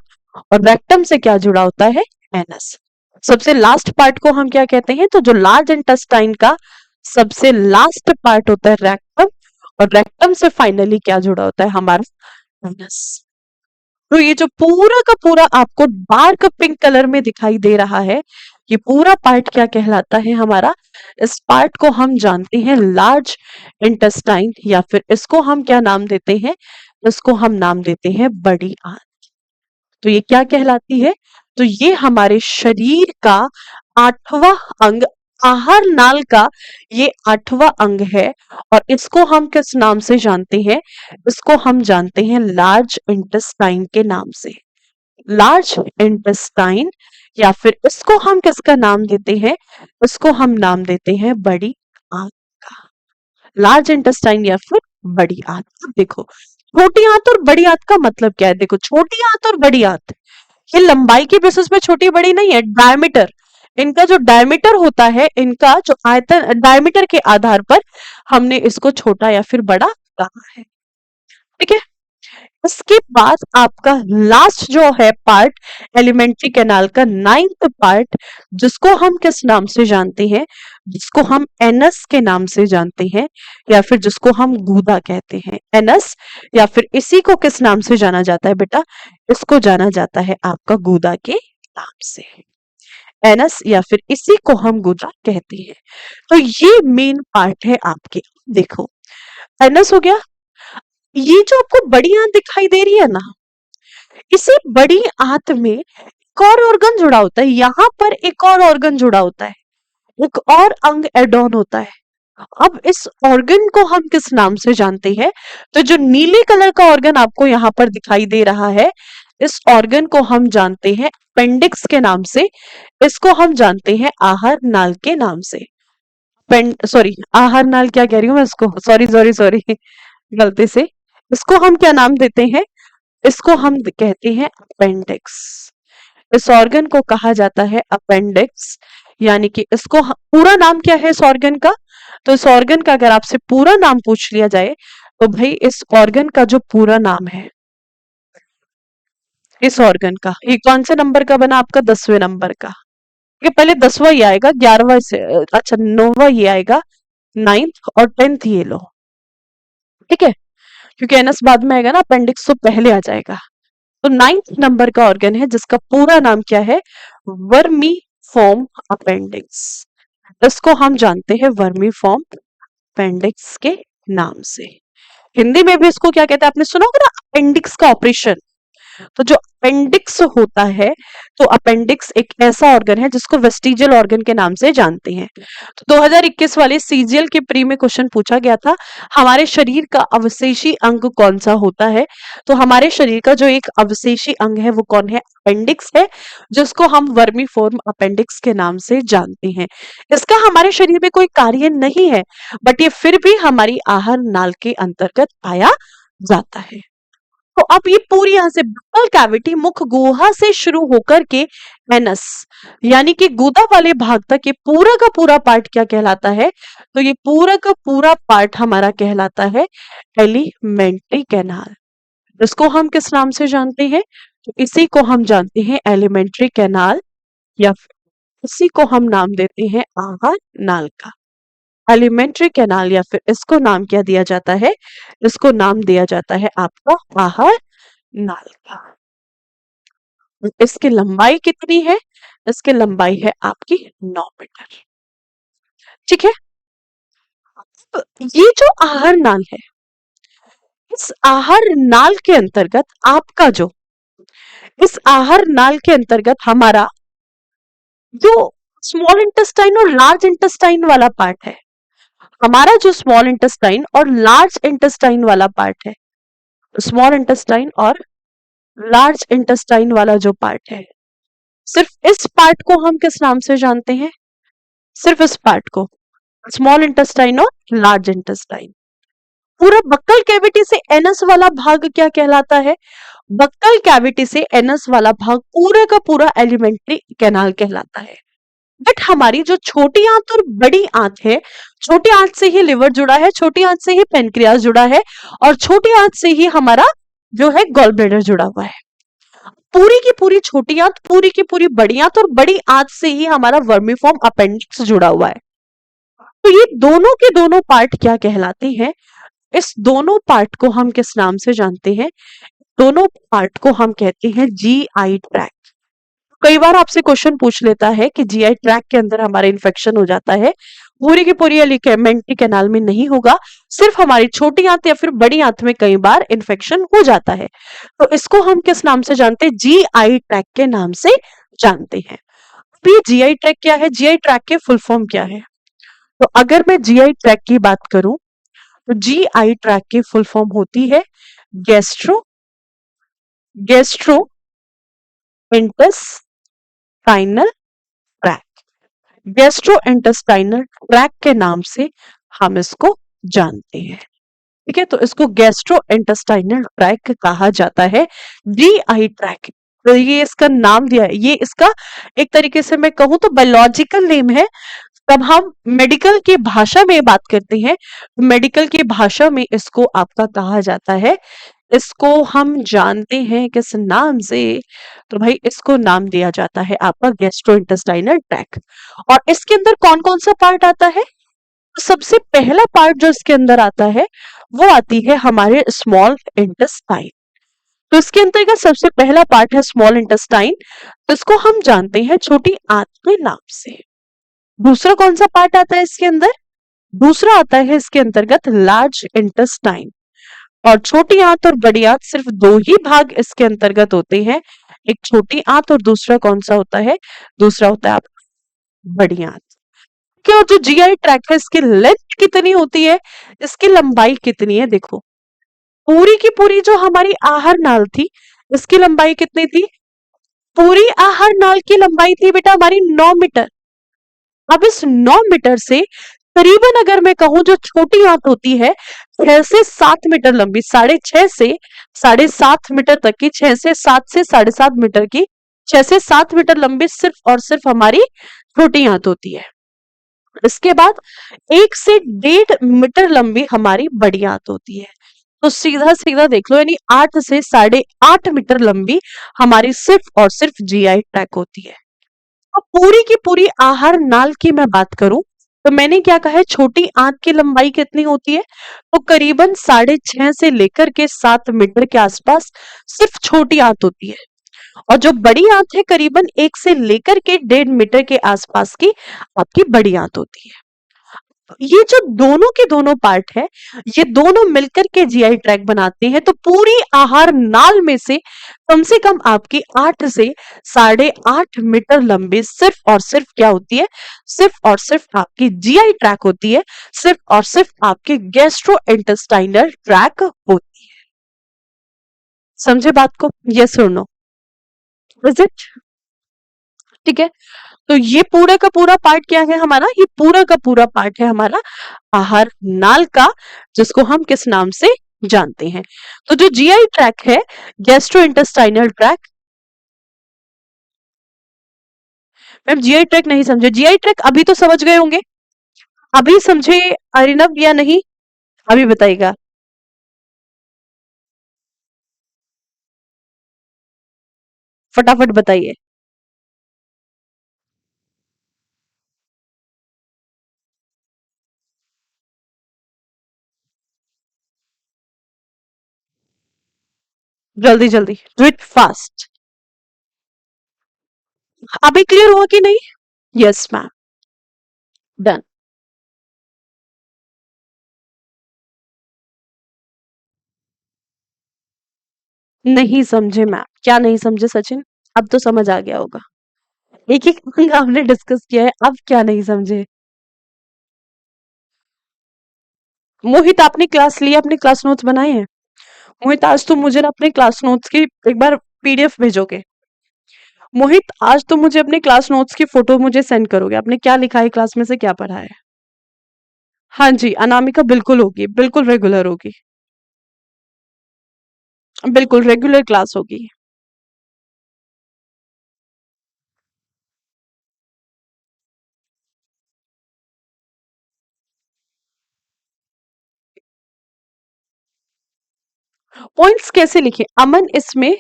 और रेक्टम से क्या जुड़ा होता है, एनस। सबसे लास्ट पार्ट को हम क्या कहते हैं, तो जो लार्ज इंटेस्टाइन का सबसे लास्ट पार्ट होता है रेक्टम, और रेक्टम से फाइनली क्या जुड़ा होता है हमारा, एनस। तो ये जो पूरा का पूरा आपको डार्क पिंक कलर में दिखाई दे रहा है, ये पूरा पार्ट क्या कहलाता है हमारा, इस पार्ट को हम जानते हैं लार्ज इंटेस्टाइन, या फिर इसको हम क्या नाम देते हैं, इसको हम नाम देते हैं बड़ी आंत। तो ये क्या कहलाती है, तो ये हमारे शरीर का 8वां अंग, आहार नाल का ये 8वां अंग है, और इसको हम किस नाम से जानते हैं, इसको हम जानते हैं लार्ज इंटेस्टाइन के नाम से, लार्ज इंटेस्टाइन, या फिर इसको हम किसका नाम देते हैं, इसको हम नाम देते हैं बड़ी आंत का, लार्ज इंटेस्टाइन या फिर बड़ी आंत। अब देखो छोटी आंत और बड़ी आंत का मतलब क्या है, देखो छोटी आंत और बड़ी आंत ये लंबाई के बेसिस पे छोटी बड़ी नहीं है, डायमीटर, इनका जो डायमीटर होता है, इनका जो आयतन, डायमीटर के आधार पर हमने इसको छोटा या फिर बड़ा कहा है, ठीक है। इसके बाद आपका लास्ट जो है पार्ट, एलिमेंट्री कैनाल का 9th पार्ट, जिसको हम किस नाम से जानते हैं, जिसको हम एनस के नाम से जानते हैं, या फिर जिसको हम गूदा कहते हैं, एनस, या फिर इसी को किस नाम से जाना जाता है बेटा, इसको जाना जाता है आपका गूदा के नाम से, एनस, या फिर इसी को हम गूदा कहते हैं। तो ये मेन पार्ट है आपके, देखो एनस हो गया, ये जो आपको बड़ी आंत दिखाई दे रही है ना, इसी बड़ी आंत में एक और ऑर्गन जुड़ा होता है, यहाँ पर एक और ऑर्गन जुड़ा होता है, एक और अंग एड ऑन होता है। अब इस ऑर्गन को हम किस नाम से जानते हैं, तो जो नीले कलर का ऑर्गन आपको यहाँ पर दिखाई दे रहा है, इस ऑर्गन को हम जानते हैं अपेंडिक्स के नाम से, इसको हम जानते हैं आहार नाल के नाम से, सॉरी आहार नाल क्या कह रही हूँ मैं, इसको सॉरी सॉरी सॉरी गलती से, इसको हम क्या नाम देते हैं, इसको हम कहते हैं अपेंडिक्स, इस ऑर्गन को कहा जाता है अपेंडिक्स, यानी कि इसको पूरा नाम क्या है इस ऑर्गन का, तो इस ऑर्गन का अगर आपसे पूरा नाम पूछ लिया जाए, तो भाई इस ऑर्गन का जो पूरा नाम है, इस ऑर्गन का, ये कौन से नंबर का बना आपका, 10वें नंबर का, ये पहले 10वां ये आएगा, 11वां से अच्छा 9वां ये आएगा, 9th और 10th ये लो, ठीक है, क्योंकि एनस बाद में आएगा ना, अपेंडिक्स तो पहले आ जाएगा। तो 9th नंबर का ऑर्गन है जिसका पूरा नाम क्या है, वर्मी फॉर्म अपेंडिक्स, इसको हम जानते हैं वर्मी फॉर्म अपेंडिक्स के नाम से। हिंदी में भी इसको क्या कहते हैं, आपने सुना होगा ना, अपेंडिक्स का ऑपरेशन। तो जो अपेंडिक्स होता है, तो अपेंडिक्स एक ऐसा ऑर्गन है जिसको वेस्टिजियल ऑर्गन के नाम से जानते हैं। तो 2021 वाले सीजीएल के प्री में क्वेश्चन पूछा गया था, हमारे शरीर का अवशेषी अंग कौन सा होता है, तो हमारे शरीर का जो एक अवशेषी अंग है वो कौन है, अपेंडिक्स है, जिसको हम वर्मीफॉर्म अपेंडिक्स के नाम से जानते हैं। इसका हमारे शरीर में कोई कार्य नहीं है, बट ये फिर भी हमारी आहार नाल के अंतर्गत पाया जाता है। तो अब ये पूरी यहां से बकल कैविटी, मुख गुहा से शुरू होकर के एनस यानी कि गुदा वाले भाग तक, ये पूरा का पूरा पार्ट क्या कहलाता है, तो ये पूरा का पूरा पार्ट हमारा कहलाता है एलिमेंट्री कैनाल। इसको हम किस नाम से जानते हैं, तो इसी को हम जानते हैं एलिमेंट्री कैनाल, या फिर इसी को हम नाम देते हैं आहार नाल का, एलिमेंट्री कैनाल, या फिर इसको नाम क्या दिया जाता है, इसको नाम दिया जाता है आपका आहार नाल का। इसकी लंबाई कितनी है, इसकी लंबाई है आपकी 9 मीटर, ठीक है। तो ये जो आहार नाल है, इस आहार नाल के अंतर्गत आपका जो, इस आहार नाल के अंतर्गत हमारा जो स्मॉल इंटेस्टाइन और लार्ज इंटेस्टाइन वाला पार्ट है, हमारा जो स्मॉल इंटेस्टाइन और लार्ज इंटेस्टाइन वाला पार्ट है, स्मॉल इंटेस्टाइन और लार्ज इंटेस्टाइन वाला जो पार्ट है, सिर्फ इस पार्ट को हम किस नाम से जानते हैं, सिर्फ इस पार्ट को, स्मॉल इंटेस्टाइन और लार्ज इंटेस्टाइन। पूरा बक्कल कैविटी से एनस वाला भाग क्या कहलाता है? बक्कल कैविटी से एनस वाला भाग पूरे का पूरा एलिमेंट्री कैनाल कहलाता है। बट हमारी जो छोटी आंत और बड़ी आंत है, छोटी आंत से ही लिवर जुड़ा है, छोटी आंत से ही पेनक्रियास जुड़ा है, और छोटी आंत से ही हमारा जो है गॉल ब्लैडर जुड़ा हुआ है। पूरी की पूरी छोटी आंत, पूरी की पूरी बड़ी आंत, और बड़ी आंत से ही हमारा वर्मीफॉर्म अपेंडिक्स जुड़ा हुआ है। तो ये दोनों के दोनों पार्ट क्या कहलाते हैं? इस दोनों पार्ट को हम किस नाम से जानते हैं? दोनों पार्ट को हम कहते हैं जीआई ट्रैक्ट। कई बार आपसे क्वेश्चन पूछ लेता है कि जीआई ट्रैक्ट के अंदर हमारा इन्फेक्शन हो जाता है, पूरी की पूरी एलिमेंट्री कैनाल में नहीं होगा, सिर्फ हमारी छोटी आंत या फिर बड़ी आंत में कई बार इन्फेक्शन हो जाता है। तो इसको हम किस नाम से जानते हैं? जीआई ट्रैक्ट के नाम से जानते हैं। अब ये जीआई ट्रैक्ट क्या है? जीआई ट्रैक्ट के फुल फॉर्म क्या है? तो अगर मैं जीआई ट्रैक्ट की बात करूं तो जीआई ट्रैक्ट की फुल फॉर्म होती है gastro gastro intestinal tract. Gastro intestinal tract के नाम से हम इसको जानते हैं। ठीक है, तो इसको गैस्ट्रो इंटेस्टाइनल ट्रैक्ट कहा जाता है, जीआई ट्रैक्ट। तो ये इसका नाम दिया है, ये इसका एक तरीके से मैं कहूं तो बायोलॉजिकल नेम है। तब हम मेडिकल की भाषा में बात करते हैं, मेडिकल की भाषा में इसको आपका कहा जाता है, इसको हम जानते हैं किस नाम से? तो भाई इसको नाम दिया जाता है आपका गैस्ट्रोइंटेस्टाइनल ट्रैक्ट। और इसके अंदर कौन कौन सा पार्ट आता है? तो सबसे पहला पार्ट जो इसके अंदर आता है वो आती है हमारे स्मॉल इंटेस्टाइन। तो इसके अंतर्गत सबसे पहला पार्ट है स्मॉल इंटेस्टाइन, इसको हम जानते हैं छोटी आंत के नाम से। दूसरा कौन सा पार्ट आता है इसके अंदर? दूसरा आता है इसके अंतर्गत लार्ज इंटेस्टाइन। और छोटी आंत और बड़ी आंत सिर्फ दो ही भाग इसके अंतर्गत होते हैं, एक छोटी आंत और दूसरा कौन सा होता है? दूसरा होता है आपका बड़ी आंत। क्या जो जीआई ट्रैक्ट है इसकी लेंथ कितनी होती है, इसकी लंबाई कितनी है? देखो, पूरी की पूरी जो हमारी आहार नाल थी इसकी लंबाई कितनी थी? पूरी आहार नाल की लंबाई थी बेटा हमारी 9 मीटर। अब इस 9 मीटर से करीबन अगर मैं कहूं जो छोटी आंत होती है 6 से 7 मीटर लंबी, 6.5 से 7.5 मीटर तक की, 6 से 7 से 7.5 मीटर की, 6 से 7 मीटर लंबी सिर्फ और सिर्फ हमारी छोटी आंत होती है। इसके बाद 1 से 1.5 मीटर लंबी हमारी बड़ी आंत होती है। तो सीधा सीधा देख लो, यानी 8 से 8.5 मीटर लंबी हमारी सिर्फ और सिर्फ जीआई ट्रैक्ट होती है। अब पूरी की पूरी आहार नाल की मैं बात करूं तो मैंने क्या कहा है, छोटी आंत की लंबाई कितनी होती है? तो करीबन 6.5 से लेकर के 7 मीटर के आसपास सिर्फ छोटी आंत होती है, और जो बड़ी आंत है करीबन 1 से लेकर के 1.5 मीटर के आसपास की आपकी बड़ी आंत होती है। ये जो दोनों के दोनों पार्ट है, ये दोनों मिलकर के जीआई ट्रैक्ट बनाते हैं। तो पूरी आहार नाल में से कम आपकी 8 से 8.5 मीटर लंबी सिर्फ और सिर्फ क्या होती है? सिर्फ और सिर्फ आपकी जीआई ट्रैक्ट होती है, सिर्फ और सिर्फ आपकी गैस्ट्रो इंटेस्टाइनल ट्रैक्ट होती है। समझे बात को? यस और नो? Is it? ठीक है, तो ये पूरा का पूरा पार्ट क्या है हमारा? ये पूरा का पूरा पार्ट है हमारा आहार नाल का, जिसको हम किस नाम से जानते हैं? तो जो जीआई ट्रैक्ट है, gastro intestinal tract. Ma'am GI tract नहीं समझे? जीआई ट्रैक्ट अभी तो समझ गए होंगे, अभी समझे अरिनव या नहीं? अभी बताइएगा। फटाफट बताइए। जल्दी जल्दी, डू इट फास्ट। अभी क्लियर हुआ कि नहीं? Yes ma'am, done. नहीं समझे मैम? क्या नहीं समझे सचिन? अब तो समझ आ गया होगा, एक एक अंग हमने डिस्कस किया है, अब क्या नहीं समझे? मोहित आपने क्लास लिया, अपने क्लास नोट्स बनाए हैं? मोहित आज तुम मुझे ना अपने क्लास नोट्स की एक बार पीडीएफ भेजोगे? मोहित आज तुम मुझे अपने क्लास नोट्स की फोटो मुझे सेंड करोगे, आपने क्या लिखा है क्लास में से क्या पढ़ा है? हाँ जी, अनामिका बिल्कुल होगी, बिल्कुल रेगुलर होगी, बिल्कुल रेगुलर क्लास होगी। पॉइंट्स कैसे लिखे अमन इसमें?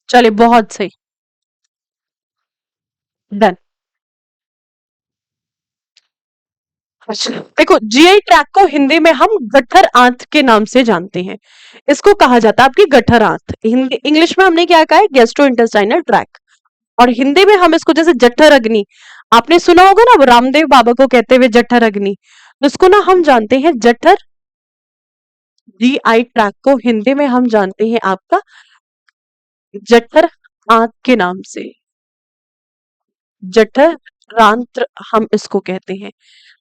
चले बहुत सही। डन। अच्छा देखो, जीआई ट्रैक को हिंदी में हम गट्ठर आंत के नाम से जानते हैं। इसको कहा जाता है आपकी गट्ठर आंत। हिंदी इंग्लिश में हमने क्या कहा है? Gastro intestinal tract. और हिंदी में हम इसको जैसे जठर अग्नि, आपने सुना होगा ना रामदेव बाबा को कहते हुए जठर अग्नि, तो इसको ना हम जानते हैं जठर। जीआई ट्रैक को हिंदी में हम जानते हैं आपका जठर आंत के नाम से। जठर रांत्र हम इसको कहते हैं।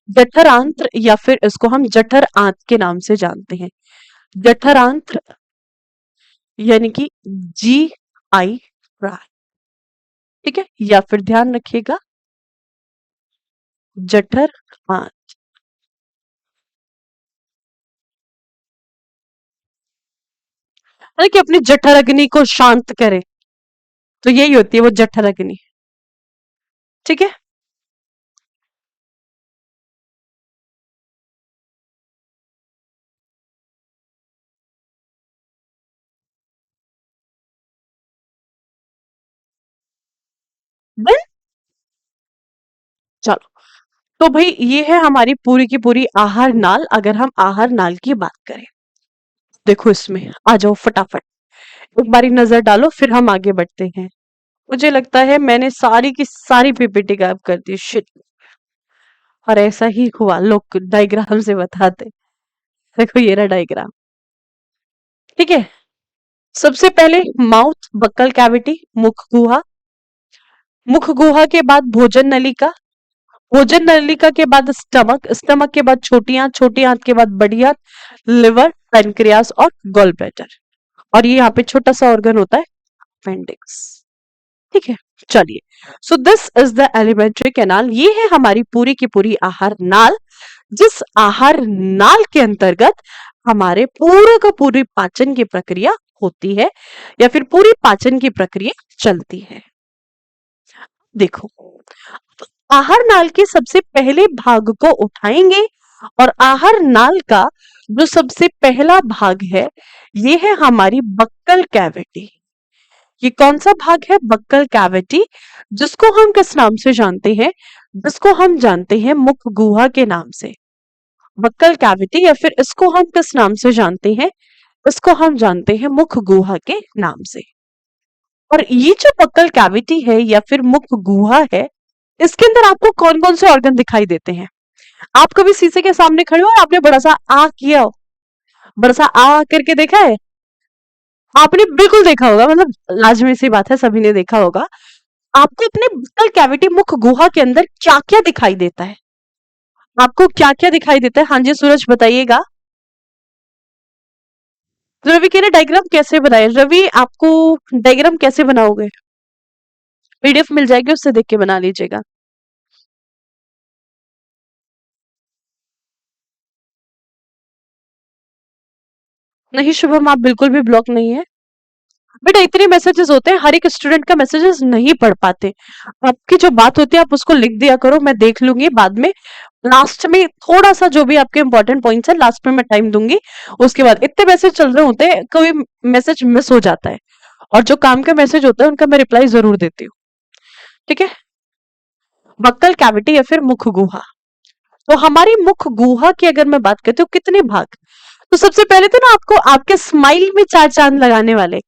जठरांत्र या फिर इसको हम जठर आंत के नाम से जानते हैं। जठरांत्र यानी कि जी आई ट्रैक। ठीक है, या फिर ध्यान रखिएगा जठर आंत। यानी कि अपनी जठर अग्नि को शांत करे, तो यही होती है वो जठर अग्नि। ठीक है। देन चलो, तो भाई ये है हमारी पूरी की पूरी आहार नाल। अगर हम आहार नाल की बात करें, देखो इसमें आ जाओ फटाफट, एक बारी नजर डालो फिर हम आगे बढ़ते हैं। मुझे लगता है मैंने सारी की सारी पीपीटी गायब कर दी, शिट। और ऐसा ही हुआ, लोग डायग्राम से बताते। देखो ये रहा डायग्राम। ठीक है, सबसे पहले माउथ बक्कल कैविटी, मुख गुहा। मुख गुहा के बाद भोजन नलिका। भोजन नलिका के बाद स्टमक। स्टमक के बाद छोटी आंत। छोटी आंत के बाद बड़ी आंत, लिवर, पेनक्रियास और गॉल ब्लैडर। और ये यहाँ पे छोटा सा ऑर्गन होता है अपेंडिक्स। ठीक है, चलिए। So this is the alimentary canal. ये है हमारी पूरी की पूरी आहार नाल, जिस आहार नाल के अंतर्गत हमारे पूरे का पूरी पाचन की प्रक्रिया होती है, या फिर पूरी पाचन की प्रक्रिया चलती है। देखो, आहार नाल के सबसे पहले भाग को उठाएंगे, और आहार नाल का जो सबसे पहला भाग है, ये है हमारी बक्कल कैविटी। ये कौन सा भाग है? बक्कल कैविटी, जिसको हम किस नाम से जानते हैं? जिसको हम जानते हैं मुख गुहा के नाम से। बक्कल कैविटी, या फिर इसको हम किस नाम से जानते हैं? इसको हम जानते हैं मुख गुहा के नाम से। और ये जो बक्कल कैविटी है या फिर मुख गुहा है, इसके अंदर आपको कौन कौन से ऑर्गन दिखाई देते हैं? आप कभी शीशे के सामने खड़े हो और आपने बड़ा सा आ किया हो, बड़ा सा आ करके देखा है? आपने बिल्कुल देखा होगा, मतलब लाजमी सी बात है, सभी ने देखा होगा। आपको अपने बक्कल कैविटी मुख गुहा के अंदर क्या क्या दिखाई देता है? आपको क्या क्या दिखाई देता है? हाँ जी सूरज बताइएगा। रवि कह रहे डायग्राम कैसे बनाए? रवि आपको डायग्राम कैसे बनाओगे? पीडीएफ मिल जाएगी, उससे देख के बना लीजिएगा। नहीं शुभम, आप बिल्कुल भी ब्लॉक नहीं है। बेटा इतने मैसेजेस होते हैं, हर एक स्टूडेंट का मैसेजेस नहीं पढ़ पाते। आपकी जो बात होती है आप उसको लिख दिया करो, मैं देख लूंगी बाद में। लास्ट में थोड़ा सा जो भी आपके इंपॉर्टेंट पॉइंट्स है लास्ट में मैं टाइम दूंगी। उसके बाद इतने मैसेज चल रहे होते हैं, कोई मैसेज मिस हो जाता है, और जो काम का मैसेज होता है उनका मैं रिप्लाई जरूर देती हूँ। ठीक है। बक्कल कैविटी या फिर मुख गुहा। तो हमारी मुख गुहा की अगर मैं बात करती हूँ कितने भाग, तो सबसे पहले तो ना आपको आपके स्माइल में चार चांद लगाने वाले,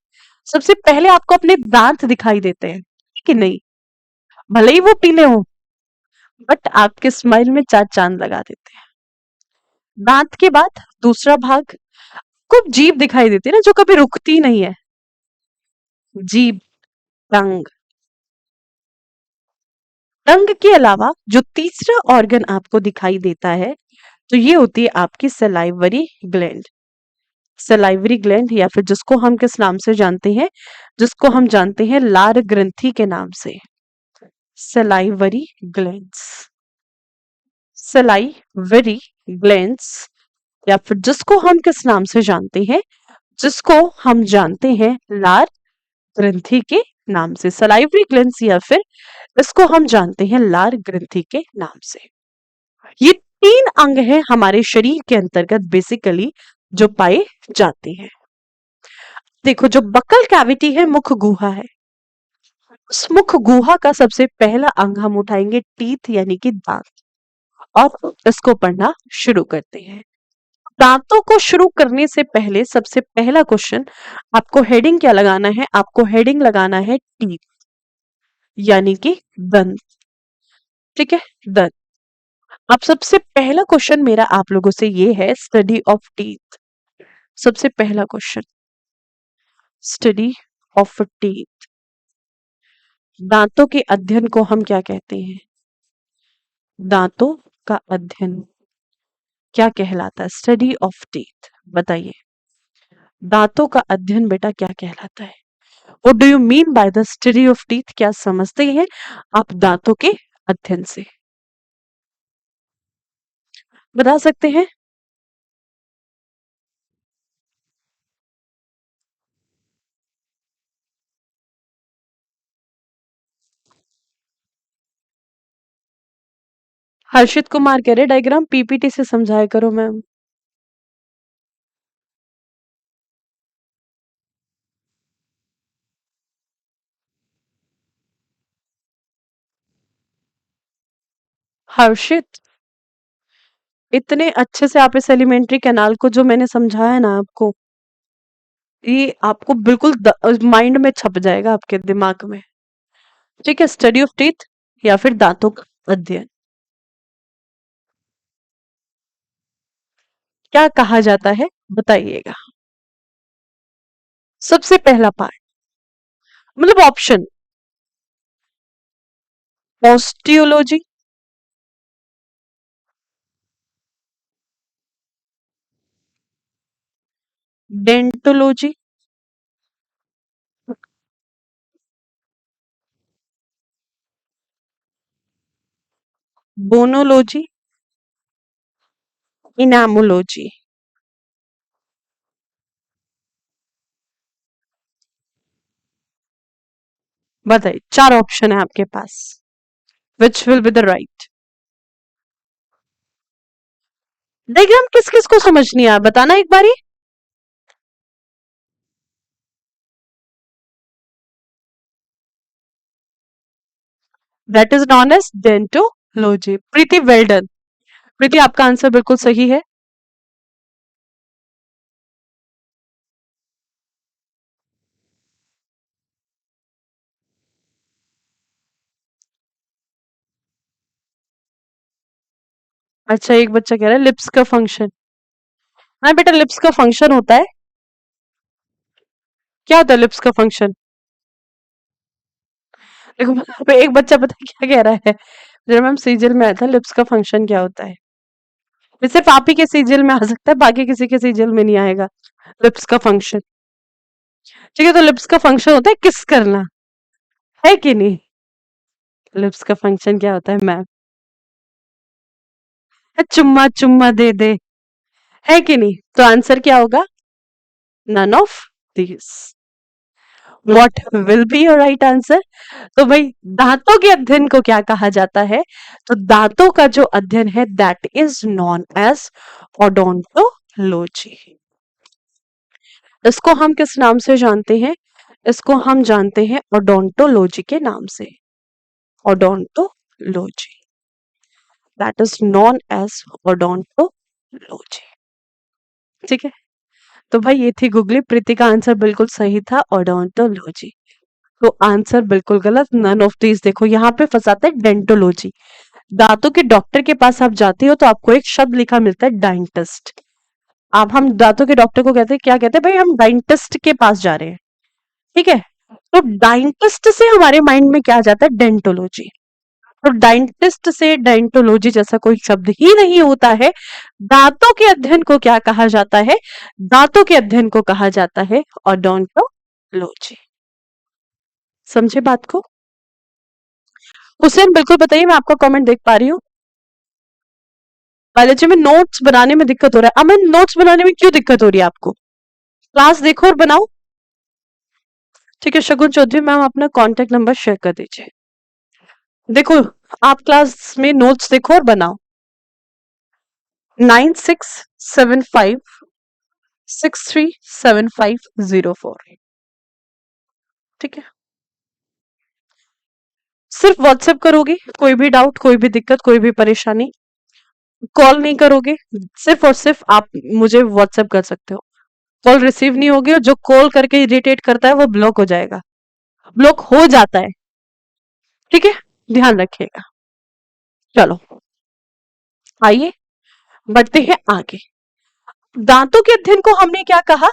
सबसे पहले आपको अपने दांत दिखाई देते हैं कि नहीं? भले ही वो पीले हों, बट आपके स्माइल में चार चांद लगा देते हैं। दांत के बाद दूसरा भाग आपको जीभ दिखाई देती है ना, जो कभी रुकती नहीं है, जीभ, टंग। टंग के अलावा जो तीसरा ऑर्गन आपको दिखाई देता है, तो ये होती है आपकी सलाइवरी ग्लैंड। सलाइवरी ग्लैंड, या फिर जिसको हम किस नाम से जानते हैं, जिसको हम जानते हैं लार ग्रंथि के नाम से, सलाइवरी ग्लैंड्स। सलाइवरी ग्लैंड्स, या फिर जिसको हम किस नाम से जानते हैं, जिसको हम जानते हैं लार ग्रंथि के नाम से, सलाइवरी ग्लैंड्स, या फिर इसको हम जानते हैं लार ग्रंथि के नाम से। ये 3 अंग हैं हमारे शरीर के अंतर्गत बेसिकली जो पाए जाते हैं। देखो, जो बक्कल कैविटी है, मुख गुहा है, उस मुख गुहा का सबसे पहला अंग हम उठाएंगे टीथ यानी कि दांत, और इसको पढ़ना शुरू करते हैं। दांतों को शुरू करने से पहले सबसे पहला क्वेश्चन, आपको हेडिंग क्या लगाना है, आपको हेडिंग लगाना है टीथ यानी कि दंत। ठीक है, दंत। अब सबसे पहला क्वेश्चन मेरा आप लोगों से ये है, स्टडी ऑफ टीथ। सबसे पहला क्वेश्चन, स्टडी ऑफ टीथ। दांतों के अध्ययन को हम क्या कहते हैं? दांतों का अध्ययन क्या कहलाता है? Study of teeth. बताइए, दांतों का अध्ययन बेटा क्या कहलाता है? What do you mean by the study of teeth? क्या समझते हैं आप दांतों के अध्ययन से? बता सकते हैं? हर्षित कुमार कह रहे डायग्राम पीपीटी से समझाया करो मैम। हर्षित, इतने अच्छे से आप इस एलिमेंट्री कैनाल को जो मैंने समझाया ना आपको, ये आपको बिल्कुल माइंड में छप जाएगा, आपके दिमाग में। ठीक है, स्टडी ऑफ टीथ या फिर दांतों का अध्ययन क्या कहा जाता है, बताइएगा। सबसे पहला पार्ट, मतलब option, osteology, dentology, bonology, enamology. बताइए, 4 ऑप्शन है आपके पास, which will be the right? Diagram किस किस को समझ नहीं आया, बताना एक बारी। That is known as dentology. Preeti, well done. Preeti, आपका आंसर बिल्कुल सही है। अच्छा, एक बच्चा कह रहा है लिप्स का फंक्शन। हाँ बेटा, लिप्स का फंक्शन होता है, क्या होता है लिप्स का फंक्शन? देखो, एक बच्चा पता है क्या कह रहा है, जब मैम सीजल में आया था, लिप्स का फंक्शन क्या होता है? ये सिर्फ आप ही के सीजल में आ सकता है, बाकी किसी के सीजल में नहीं आएगा लिप्स का फंक्शन। ठीक है, तो लिप्स का फंक्शन होता है किस करना, है कि नहीं? लिप्स का फंक्शन क्या होता है मैम? चुम्मा चुम्मा दे दे, है कि नहीं? तो आंसर क्या होगा? None of this. What will be your right answer? तो भाई, दांतों के अध्ययन को क्या कहा जाता है? तो दांतों का जो अध्ययन है, that is known as odontology. इसको हम किस नाम से जानते हैं? इसको हम जानते हैं ओडोंटोलॉजी के नाम से, odontology, that is known as odontology. ठीक है, तो भाई ये थी गूगली। प्रीति का आंसर बिल्कुल सही था, ओडोंटोलॉजी। तो आंसर बिल्कुल गलत, नन ऑफ दीज। देखो, यहाँ पे फंसाता है डेंटोलॉजी। दांतों के डॉक्टर के पास आप जाते हो तो आपको एक शब्द लिखा मिलता है डेंटिस्ट, अब हम दांतों के डॉक्टर को कहते हैं, क्या कहते हैं भाई, हम डेंटिस्ट के पास जा रहे हैं, ठीक है। तो डेंटिस्ट से हमारे माइंड में क्या आ जाता है, डेंटोलॉजी। तो डेंटिस्ट से डेंटोलॉजी जैसा कोई शब्द ही नहीं होता है। दांतों के अध्ययन को क्या कहा जाता है, दांतों के अध्ययन को कहा जाता है ओडोंटोलॉजी। समझे बात को? हुसैन बिल्कुल बताइए, मैं आपका कमेंट देख पा रही हूँ। बायोलॉजी में नोट्स बनाने में दिक्कत हो रहा है। अमन, नोट्स बनाने में क्यों दिक्कत हो रही है आपको? क्लास देखो और बनाओ। ठीक है, शगुन चौधरी मैम अपना कांटेक्ट नंबर शेयर कर दीजिए। देखो, आप क्लास में नोट्स देखो और बनाओ। 9675637504। ठीक है, सिर्फ व्हाट्सएप करोगे, कोई भी डाउट, कोई भी दिक्कत, कोई भी परेशानी, कॉल नहीं करोगे। सिर्फ और सिर्फ आप मुझे व्हाट्सएप कर सकते हो। कॉल रिसीव नहीं होगी, और जो कॉल करके इरिटेट करता है वो ब्लॉक हो जाएगा, ब्लॉक हो जाता है। ठीक है, ध्यान रखिएगा। चलो आइए बढ़ते हैं आगे। दांतों के अध्ययन को हमने क्या कहा,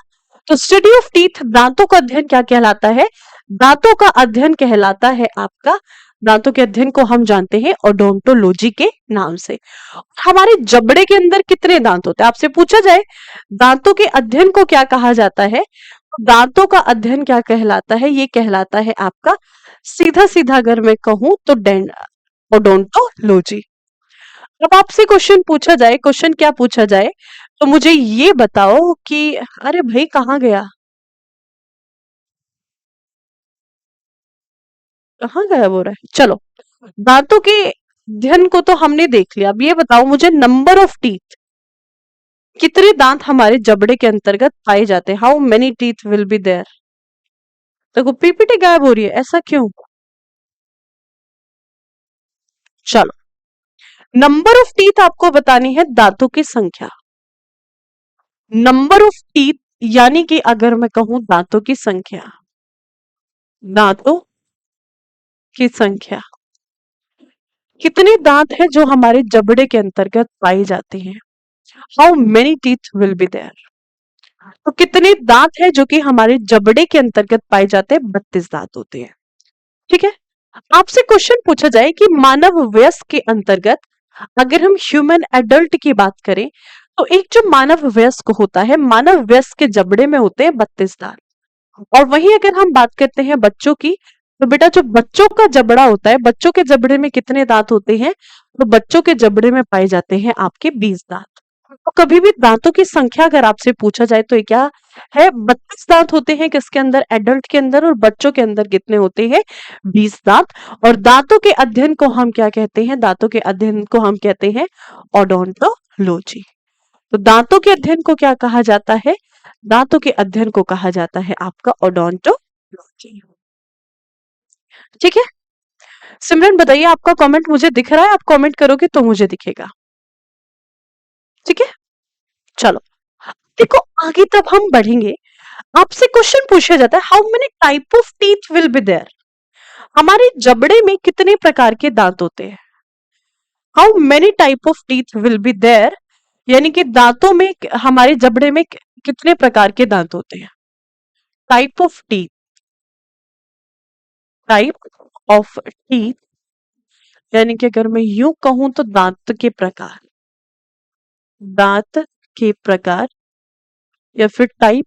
तो स्टडी ऑफ टीथ, दांतों का अध्ययन क्या कहलाता है, दांतों का अध्ययन कहलाता है आपका, दांतों के अध्ययन को हम जानते हैं ओडोंटोलॉजी के नाम से। हमारे जबड़े के अंदर कितने दांत होते हैं, आपसे पूछा जाए दांतों के अध्ययन को क्या कहा जाता है, तो दांतों का अध्ययन क्या कहलाता है, ये कहलाता है आपका, सीधा सीधा अगर मैं कहूं तो ओडोंटोलॉजी। अब आपसे क्वेश्चन पूछा जाए, क्वेश्चन क्या पूछा जाए, तो मुझे ये बताओ कि, अरे भाई कहाँ गया, कहाँ गया वो रहा है। चलो, दांतों के अध्ययन को तो हमने देख लिया। अब ये बताओ मुझे, नंबर ऑफ टीथ, कितने दांत हमारे जबड़े के अंतर्गत पाए जाते हैं, how many teeth will be there. देखो पीपीटी गायब हो रही है, ऐसा क्यों? चलो, नंबर ऑफ टीथ आपको बतानी है, दांतों की संख्या। नंबर ऑफ टीथ यानी कि अगर मैं कहूं दांतों की संख्या, दांतों की संख्या, कितने दांत हैं जो हमारे जबड़े के अंतर्गत पाए जाते हैं, how many teeth will be there. तो कितने दांत हैं जो कि हमारे जबड़े के अंतर्गत पाए जाते हैं, 32 दांत होते हैं। ठीक है, आपसे क्वेश्चन पूछा जाए कि मानव वयस्क के अंतर्गत, अगर हम ह्यूमन एडल्ट की बात करें, तो एक जो मानव वयस्क होता है, मानव वयस्क के जबड़े में होते हैं 32 दांत। और वहीं अगर हम बात करते हैं बच्चों की, तो बेटा जो बच्चों का जबड़ा होता है, बच्चों के जबड़े में कितने दांत होते हैं, तो बच्चों के जबड़े में पाए जाते हैं आपके 20 दांत। तो कभी भी दांतों की संख्या अगर आपसे पूछा जाए तो ये क्या है, 32 दांत होते हैं किसके अंदर, एडल्ट के अंदर, और बच्चों के अंदर कितने होते हैं, 20 दांत। और दांतों के अध्ययन को हम क्या कहते हैं, दांतों के अध्ययन को हम कहते हैं ओडोंटोलॉजी। तो दांतों के अध्ययन को क्या कहा जाता है, दांतों के अध्ययन को कहा जाता है आपका ओडोंटोलॉजी। ठीक है, सिमरन बताइए, आपका कमेंट मुझे दिख रहा है, आप कमेंट करोगे तो मुझे दिखेगा। ठीक है, चलो देखो आगे तब हम बढ़ेंगे। आपसे क्वेश्चन पूछा जाता है, how many type of teeth will be there, हमारे जबड़े में कितने प्रकार के दांत होते हैं, how many type of teeth will be there, यानी कि दांतों में, हमारे जबड़े में कितने प्रकार के दांत होते हैं, type of teeth, type of teeth, यानी कि अगर मैं यूं कहूं तो दांत के प्रकार, दांत के प्रकार, या फिर टाइप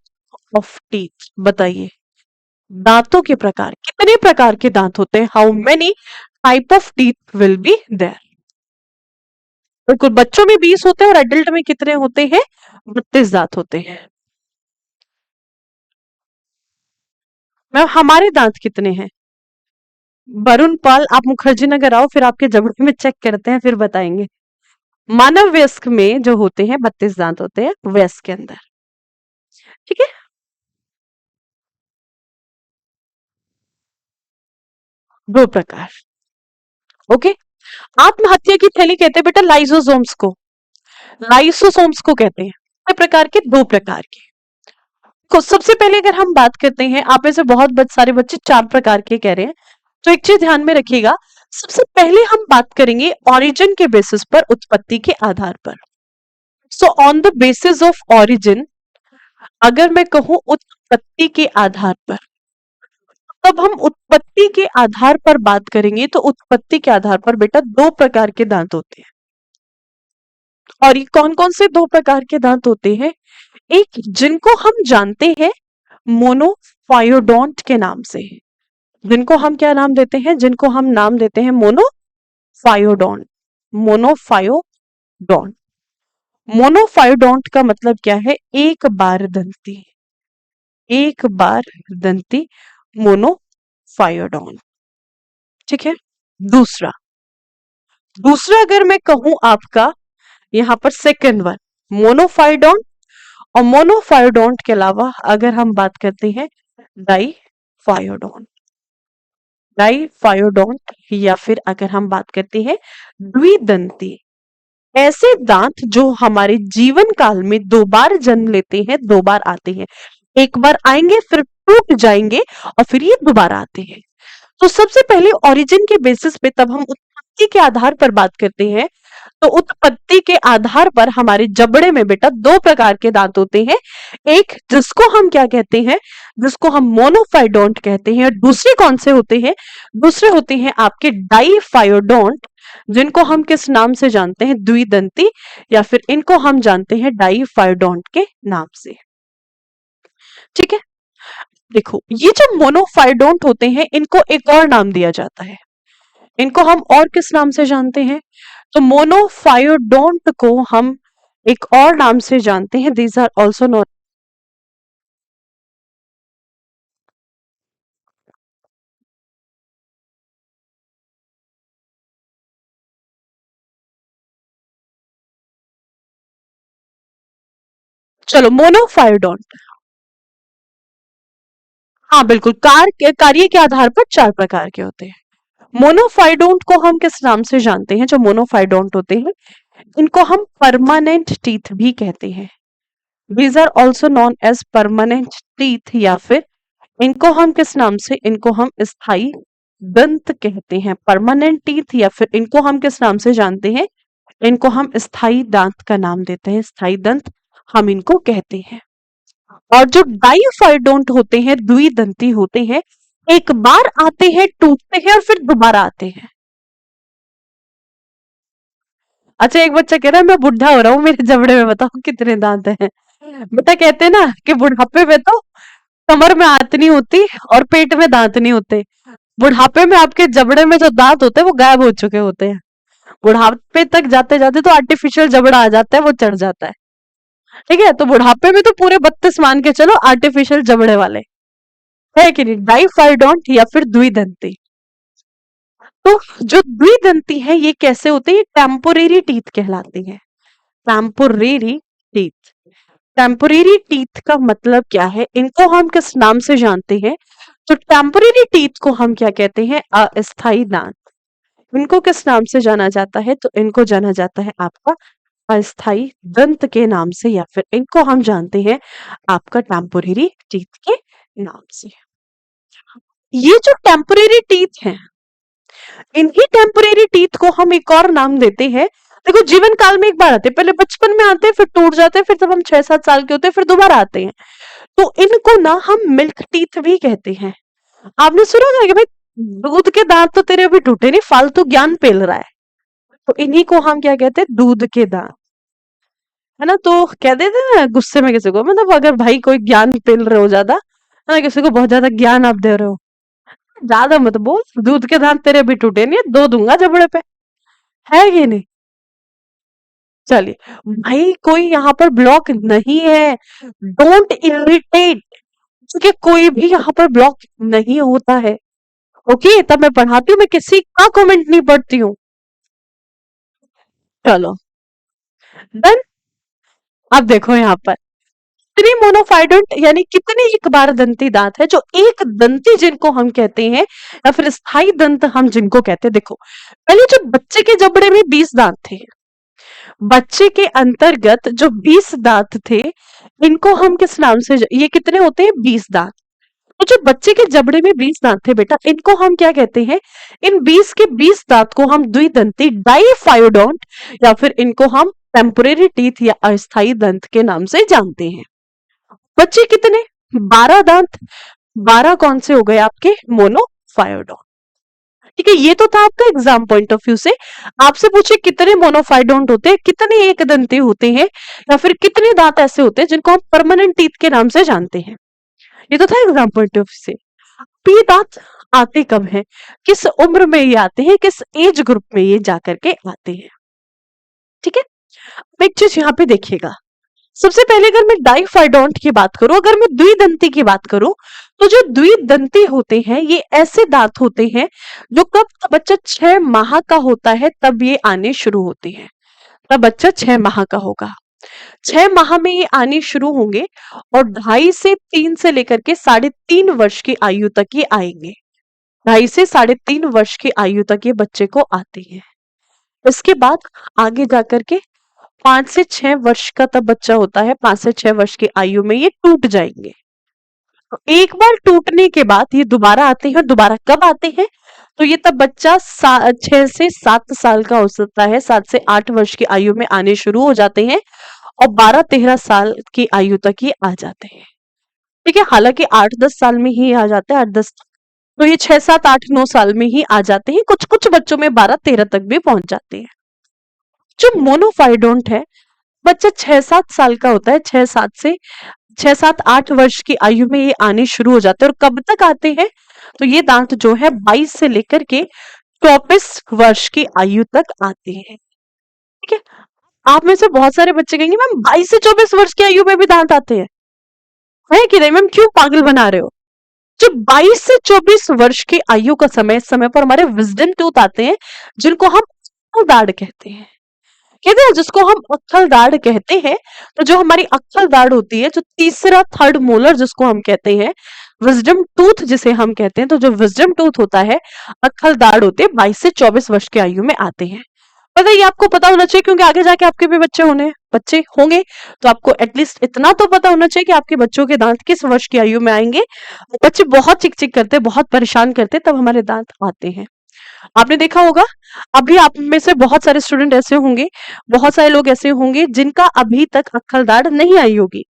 ऑफ टीथ। बताइए दांतों के प्रकार, कितने प्रकार के दांत होते हैं, how many type of teeth will be there. बिल्कुल, बच्चों में 20 होते हैं और एडल्ट में कितने होते हैं, 32 दांत होते हैं। मैम हमारे दांत कितने हैं, वरुण पाल, आप मुखर्जी नगर आओ, फिर आपके जबड़े में चेक करते हैं, फिर बताएंगे। मानव वयस्क में जो होते हैं 32 दांत होते हैं, वयस्क के अंदर। ठीक है, दो प्रकार। ओके, आत्महत्या की थैली कहते हैं बेटा लाइसोसोम्स को, लाइसोसोम्स को कहते हैं। कितने प्रकार के, दो प्रकार के। को सबसे पहले अगर हम बात करते हैं, आप में से बहुत सारे बच्चे 4 प्रकार के कह रहे हैं, तो एक चीज ध्यान में रखिएगा, सबसे पहले हम बात करेंगे ओरिजिन के बेसिस पर, उत्पत्ति के आधार पर। So on the basis of origin, अगर मैं कहूं उत्पत्ति के आधार पर, तब हम उत्पत्ति के आधार पर बात करेंगे तो उत्पत्ति के आधार पर बेटा दो प्रकार के दांत होते हैं। और ये कौन कौन से दो प्रकार के दांत होते हैं? एक जिनको हम जानते हैं मोनोफायोडोंट के नाम से, जिनको हम क्या नाम देते हैं? जिनको हम नाम देते हैं मोनोफायोडोंट। मोनोफायोडोंट, मोनोफायोडोंट का मतलब क्या है? एक बार दंती, एक बार दंती मोनोफायोडोंट। ठीक है। दूसरा, दूसरा अगर मैं कहूं आपका यहां पर सेकंड वन मोनोफायोडोंट, और मोनोफायोडोंट के अलावा अगर हम बात करते हैं डाईफायोडोंट, डाईफायोडोंट, या फिर अगर हम बात करते हैं द्विदंती, ऐसे दांत जो हमारे जीवन काल में दो बार जन्म लेते हैं, दो बार आते हैं। एक बार आएंगे फिर टूट जाएंगे और फिर ये दोबारा आते हैं। तो सबसे पहले ओरिजिन के बेसिस पे तब हम उत्पत्ति के आधार पर बात करते हैं। तो उत्पत्ति के आधार पर हमारे जबड़े में बेटा दो प्रकार के दांत होते हैं। एक जिसको हम क्या कहते हैं? जिसको हम मोनोफायोडोंट कहते हैं। और दूसरे कौन से होते हैं? दूसरे होते हैं आपके डाईफायोडोंट, जिनको हम किस नाम से जानते हैं? द्विदंती, या फिर इनको हम जानते हैं डाईफायोडोंट के नाम से। ठीक है। देखो, ये जो मोनोफायोडोंट होते हैं इनको एक और नाम दिया जाता है। इनको हम और किस नाम से जानते हैं? तो मोनोफायोडोंट को हम एक और नाम से जानते हैं। दीज आर ऑल्सो नोन, चलो मोनोफायोडोंट, हाँ बिल्कुल, कार्य के आधार पर चार प्रकार के होते हैं। मोनोफायोडोंट को हम किस नाम से जानते हैं? जो मोनोफायोडोंट होते हैं इनको हम परमानेंट टीथ भी कहते हैं। These are also known as permanent teeth, या फिर इनको हम किस नाम से? इनको हम स्थायी दंत कहते हैं। परमानेंट टीथ, या फिर इनको हम किस नाम से जानते हैं? इनको हम स्थायी दांत का नाम देते हैं, स्थायी दंत हम इनको कहते हैं। और जो डाईफायोडोंट होते हैं, द्विदंती होते हैं, एक बार आते हैं, टूटते हैं और फिर दोबारा आते हैं। अच्छा, एक बच्चा कह रहा है मैं बुढ़ा हो रहा हूँ, मेरे जबड़े में बताओ कितने दांत हैं? बेटा कहते हैं ना कि बुढ़ापे में तो कमर में हाथ नहीं होती और पेट में दांत नहीं होते। बुढ़ापे में आपके जबड़े में जो दांत होते हैं वो गायब हो चुके होते हैं। बुढ़ापे तक जाते जाते तो आर्टिफिशियल जबड़ा आ जाता है, वो चढ़ जाता है। ठीक है, तो बुढ़ापे में तो पूरे 32 मान के चलो आर्टिफिशियल जबड़े वाले, है कि नहीं? डाईफायोडोंट या फिर द्विदंती। तो जो द्विदंती है ये कैसे होते हैं? ये टेम्पोरेरी टीथ कहलाते हैं। टेम्पोरेरी टीथ, टेम्पोरेरी टीथ का मतलब क्या है? इनको हम किस नाम से जानते हैं? तो टेम्पोरेरी टीथ को हम क्या कहते हैं? अस्थायी दांत। इनको किस नाम से जाना जाता है? तो इनको जाना जाता है आपका अस्थायी दंत के नाम से, या फिर इनको हम जानते हैं आपका टेम्पोरेरी टीथ के नाम से। ये जो टेम्पोरेरी टीथ हैं, इन्हीं टेम्पोरेरी टीथ को हम एक और नाम देते हैं। देखो, जीवन काल में एक बार आते हैं, पहले बचपन में आते हैं, फिर टूट जाते हैं, फिर जब हम 6-7 साल के होते हैं फिर दोबारा आते हैं। तो इनको ना हम मिल्क टीथ भी कहते हैं। आपने सुना होगा कि भाई दूध के दांत तो तेरे अभी टूटे नहीं, फालतू ज्ञान पेल रहा है। तो इन्हीं को हम क्या कहते हैं? दूध के दांत, है ना? तो कह देते हैं ना गुस्से में किसी को, मतलब अगर भाई कोई ज्ञान पेल रहे हो ज्यादा, है ना, किसी को बहुत ज्यादा ज्ञान आप दे रहे हो, ज्यादा मत बोल, दूध के दांत तेरे अभी टूटे नहीं, दो दूंगा जबड़े पे, है कि नहीं? चलिए भाई, कोई यहाँ पर ब्लॉक नहीं है, डोंट इरिटेट, क्योंकि कोई भी यहाँ पर ब्लॉक नहीं होता है। ओके, तब मैं पढ़ाती हूँ, मैं किसी का कमेंट नहीं पढ़ती हूँ। चलो डन। अब देखो यहाँ पर कितने मोनोफाइडोंट यानी कितने एक बार दंती दांत है? जो एक दंती जिनको हम कहते हैं, या फिर स्थायी दंत हम जिनको कहते हैं। देखो, पहले जो बच्चे के जबड़े में 20 दांत थे, बच्चे के अंतर्गत जो 20 दांत थे, इनको हम किस नाम से ये कितने होते हैं? 20 दांत। तो जो बच्चे के जबड़े में 20 दांत थे बेटा, इनको हम क्या कहते हैं? इन 20 के 20 दांत को हम द्विदंती डाईफायोडोंट, या फिर इनको हम टेम्परेरी टीथ या अस्थायी दंत के नाम से जानते हैं। बच्चे कितने? 12 दांत। 12 कौन से हो गए आपके? मोनोफायोडोंट। ठीक है, ये तो था आपका एग्जाम पॉइंट ऑफ व्यू से। आपसे पूछे कितने मोनोफाइडोंट होते हैं, कितने एक दंती होते हैं, या फिर कितने दांत ऐसे होते हैं जिनको हम परमानेंट टीथ के नाम से जानते हैं, ये तो था एग्जाम पॉइंट ऑफ व्यू से। अब ये दांत आते कब हैं, किस उम्र में ये आते हैं, किस एज ग्रुप में ये जाकर के आते हैं? ठीक है, अब एक चीज यहाँ पे देखिएगा। सबसे पहले अगर मैं डाइफाइडोंट की बात करूं, अगर मैं द्विदंती की बात करूं, तो जो द्विदंती होते हैं ये ऐसे दांत होते हैं जो कब बच्चा 6 माह का होता है तब ये आने शुरू होते हैं। तब बच्चा 6 माह का होगा, 6 माह में ये आने शुरू होंगे और 2.5 से 3 से लेकर के 3.5 वर्ष की आयु तक ये आएंगे। 2.5 से 3.5 वर्ष की आयु तक ये बच्चे को आते हैं। इसके बाद आगे जाकर के 5 से 6 वर्ष का तब बच्चा होता है, 5 से 6 वर्ष की आयु में ये टूट जाएंगे। तो एक बार टूटने के बाद ये दोबारा आते हैं। दोबारा कब आते हैं? तो ये तब बच्चा 6 से 7 साल का हो सकता है, 7 से 8 वर्ष की आयु में आने शुरू हो जाते हैं और 12-13 साल की आयु तक ये आ जाते हैं। ठीक है, हालांकि 8-10 साल में ही आ जाते हैं, 8-10, तो ये 6-7-8-9 साल में ही आ जाते हैं। कुछ कुछ बच्चों में 12-13 तक भी पहुंच जाते हैं। जो मोनोफाइडोंट है, बच्चा 6-7 साल का होता है, 6-7-8 वर्ष की आयु में ये आने शुरू हो जाते हैं। और कब तक आते हैं? तो ये दांत जो है 22 से लेकर के 24 वर्ष की आयु तक आते हैं। ठीक है, आप में से बहुत सारे बच्चे कहेंगे मैम 22 से 24 वर्ष की आयु में भी दांत आते हैं, है कि नहीं मैम? क्यों पागल बना रहे हो? जो 22 से 24 वर्ष की आयु का समय पर हमारे विजडम टूथ आते हैं, जिनको हम दाढ़ कहते हैं। कहते हैं जिसको हम अक्खल दाढ़ कहते हैं। तो जो हमारी अक्खल दाढ़ होती है, जो तीसरा थर्ड मोलर जिसको हम कहते हैं, विजडम टूथ जिसे हम कहते हैं, तो जो विजडम टूथ होता है, अक्खल दाढ़ होते हैं, 22 से 24 वर्ष की आयु में आते हैं। पता ये आपको पता होना चाहिए, क्योंकि आगे जाके आपके भी बच्चे होंगे, तो आपको एटलीस्ट इतना तो पता होना चाहिए कि आपके बच्चों के दांत किस वर्ष की आयु में आएंगे। बच्चे बहुत चिक चिक करते, बहुत परेशान करते, तब हमारे दांत आते हैं। आपने देखा होगा, अभी आप में से बहुत सारे स्टूडेंट ऐसे होंगे, बहुत सारे लोग ऐसे होंगे जिनका अभी तक अक्खल दाढ़ नहीं आई होगी,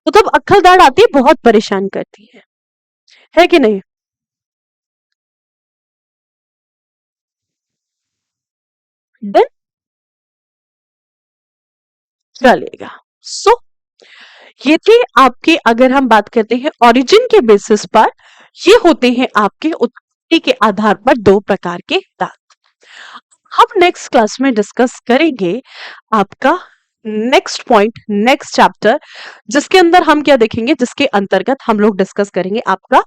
तो तब अक्खल दाढ़ आती है, बहुत परेशान करती है कि नहीं? देन चलेगा। सो ये थे आपके, अगर हम बात करते हैं ओरिजिन के बेसिस पर, ये होते हैं आपके उत्पत्ति के आधार पर 2 प्रकार के दांत। हम नेक्स्ट क्लास में डिस्कस करेंगे आपका नेक्स्ट पॉइंट, नेक्स्ट चैप्टर, जिसके अंदर हम क्या देखेंगे, जिसके अंतर्गत हम लोग डिस्कस करेंगे आपका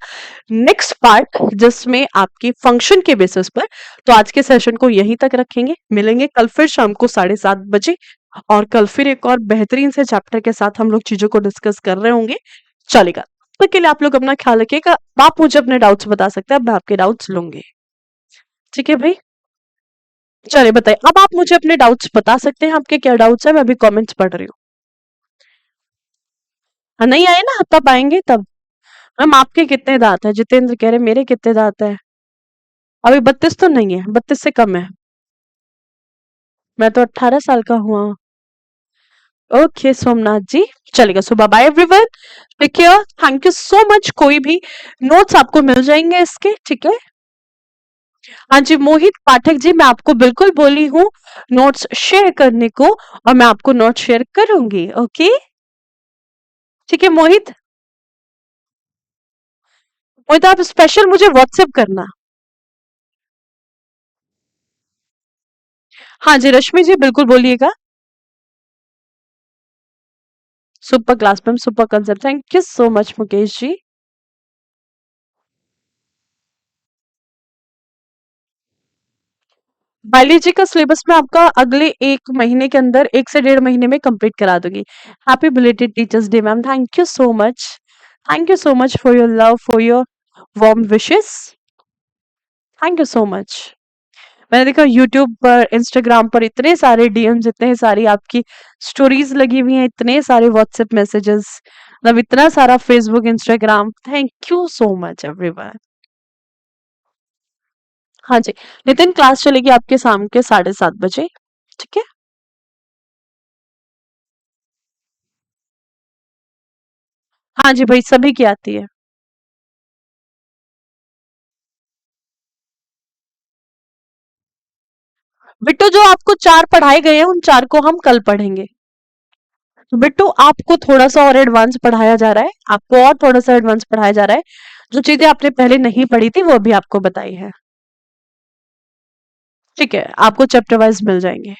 नेक्स्ट पार्ट, जिसमें आपकी फंक्शन के बेसिस पर। तो आज के सेशन को यहीं तक रखेंगे, मिलेंगे कल फिर शाम को 7:30 बजे, और कल फिर एक और बेहतरीन से चैप्टर के साथ हम लोग चीजों को डिस्कस कर रहे होंगे। चलेगा, तब तक के लिए आप लोग अपना ख्याल रखिएगा। आप मुझे अपने डाउट्स बता सकते हैं, अब मैं आपके डाउट्स लूंगी। ठीक है भाई, चलिए बताइए, अब आप मुझे अपने डाउट्स बता सकते हैं, आपके क्या डाउट्स है? मैं अभी कमेंट्स पढ़ रही हूँ। हाँ, नहीं आए ना, तब आएंगे तब। मैम आपके कितने दांत है? जितेंद्र कह रहे मेरे कितने दांत है? अभी 32 तो नहीं है, 32 से कम है। मैं तो 18 साल का हुआ। ओके सोमनाथ जी, चलेगा। So bye bye everyone, take care, thank you so much. कोई भी नोट्स आपको मिल जाएंगे इसके, ठीक है? हाँ जी मोहित पाठक जी, मैं आपको बिल्कुल बोली हूँ नोट्स शेयर करने को, और मैं आपको नोट्स शेयर करूंगी। ओके, ठीक है मोहित। मोहित आप स्पेशल मुझे व्हाट्सएप करना। हाँ जी रश्मि जी, बिल्कुल बोलिएगा। Super class ma'am, super concept, thank you so much Mukesh ji. Biology का सिलेबस में आपका अगले 1 महीने के अंदर, 1 से 1.5 महीने में कंप्लीट करा दूंगी। Happy belated teachers day ma'am, thank you so much. Thank you so much for your love, for your warm wishes. Thank you so much. मैंने देखा यूट्यूब पर, इंस्टाग्राम पर इतने सारे डीएम्स, इतने सारी आपकी स्टोरीज लगी हुई हैं, इतने सारे व्हाट्सएप मैसेजेस, मतलब इतना सारा Facebook, Instagram. Thank you so much everyone. हाँ जी, नितिन क्लास चलेगी आपके शाम के 7:30 बजे, ठीक है? हाँ जी भाई, सभी की आती है। बिट्टू, जो आपको 4 पढ़ाए गए हैं, उन 4 को हम कल पढ़ेंगे। तो बिट्टू, आपको थोड़ा-सा और एडवांस पढ़ाया जा रहा है, आपको और थोड़ा-सा एडवांस पढ़ाया जा रहा है। जो चीज़ें आपने पहले नहीं पढ़ी थी, वो अभी आपको बताई है। ठीक है, आपको चैप्टर वाइज़ मिल जाएँगे।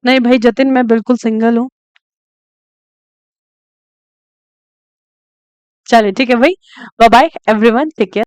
नहीं भाई जतिन, मैं बिल्कुल सिंगल हूँ। चलिए ठीक है भाई, bye bye everyone, take care.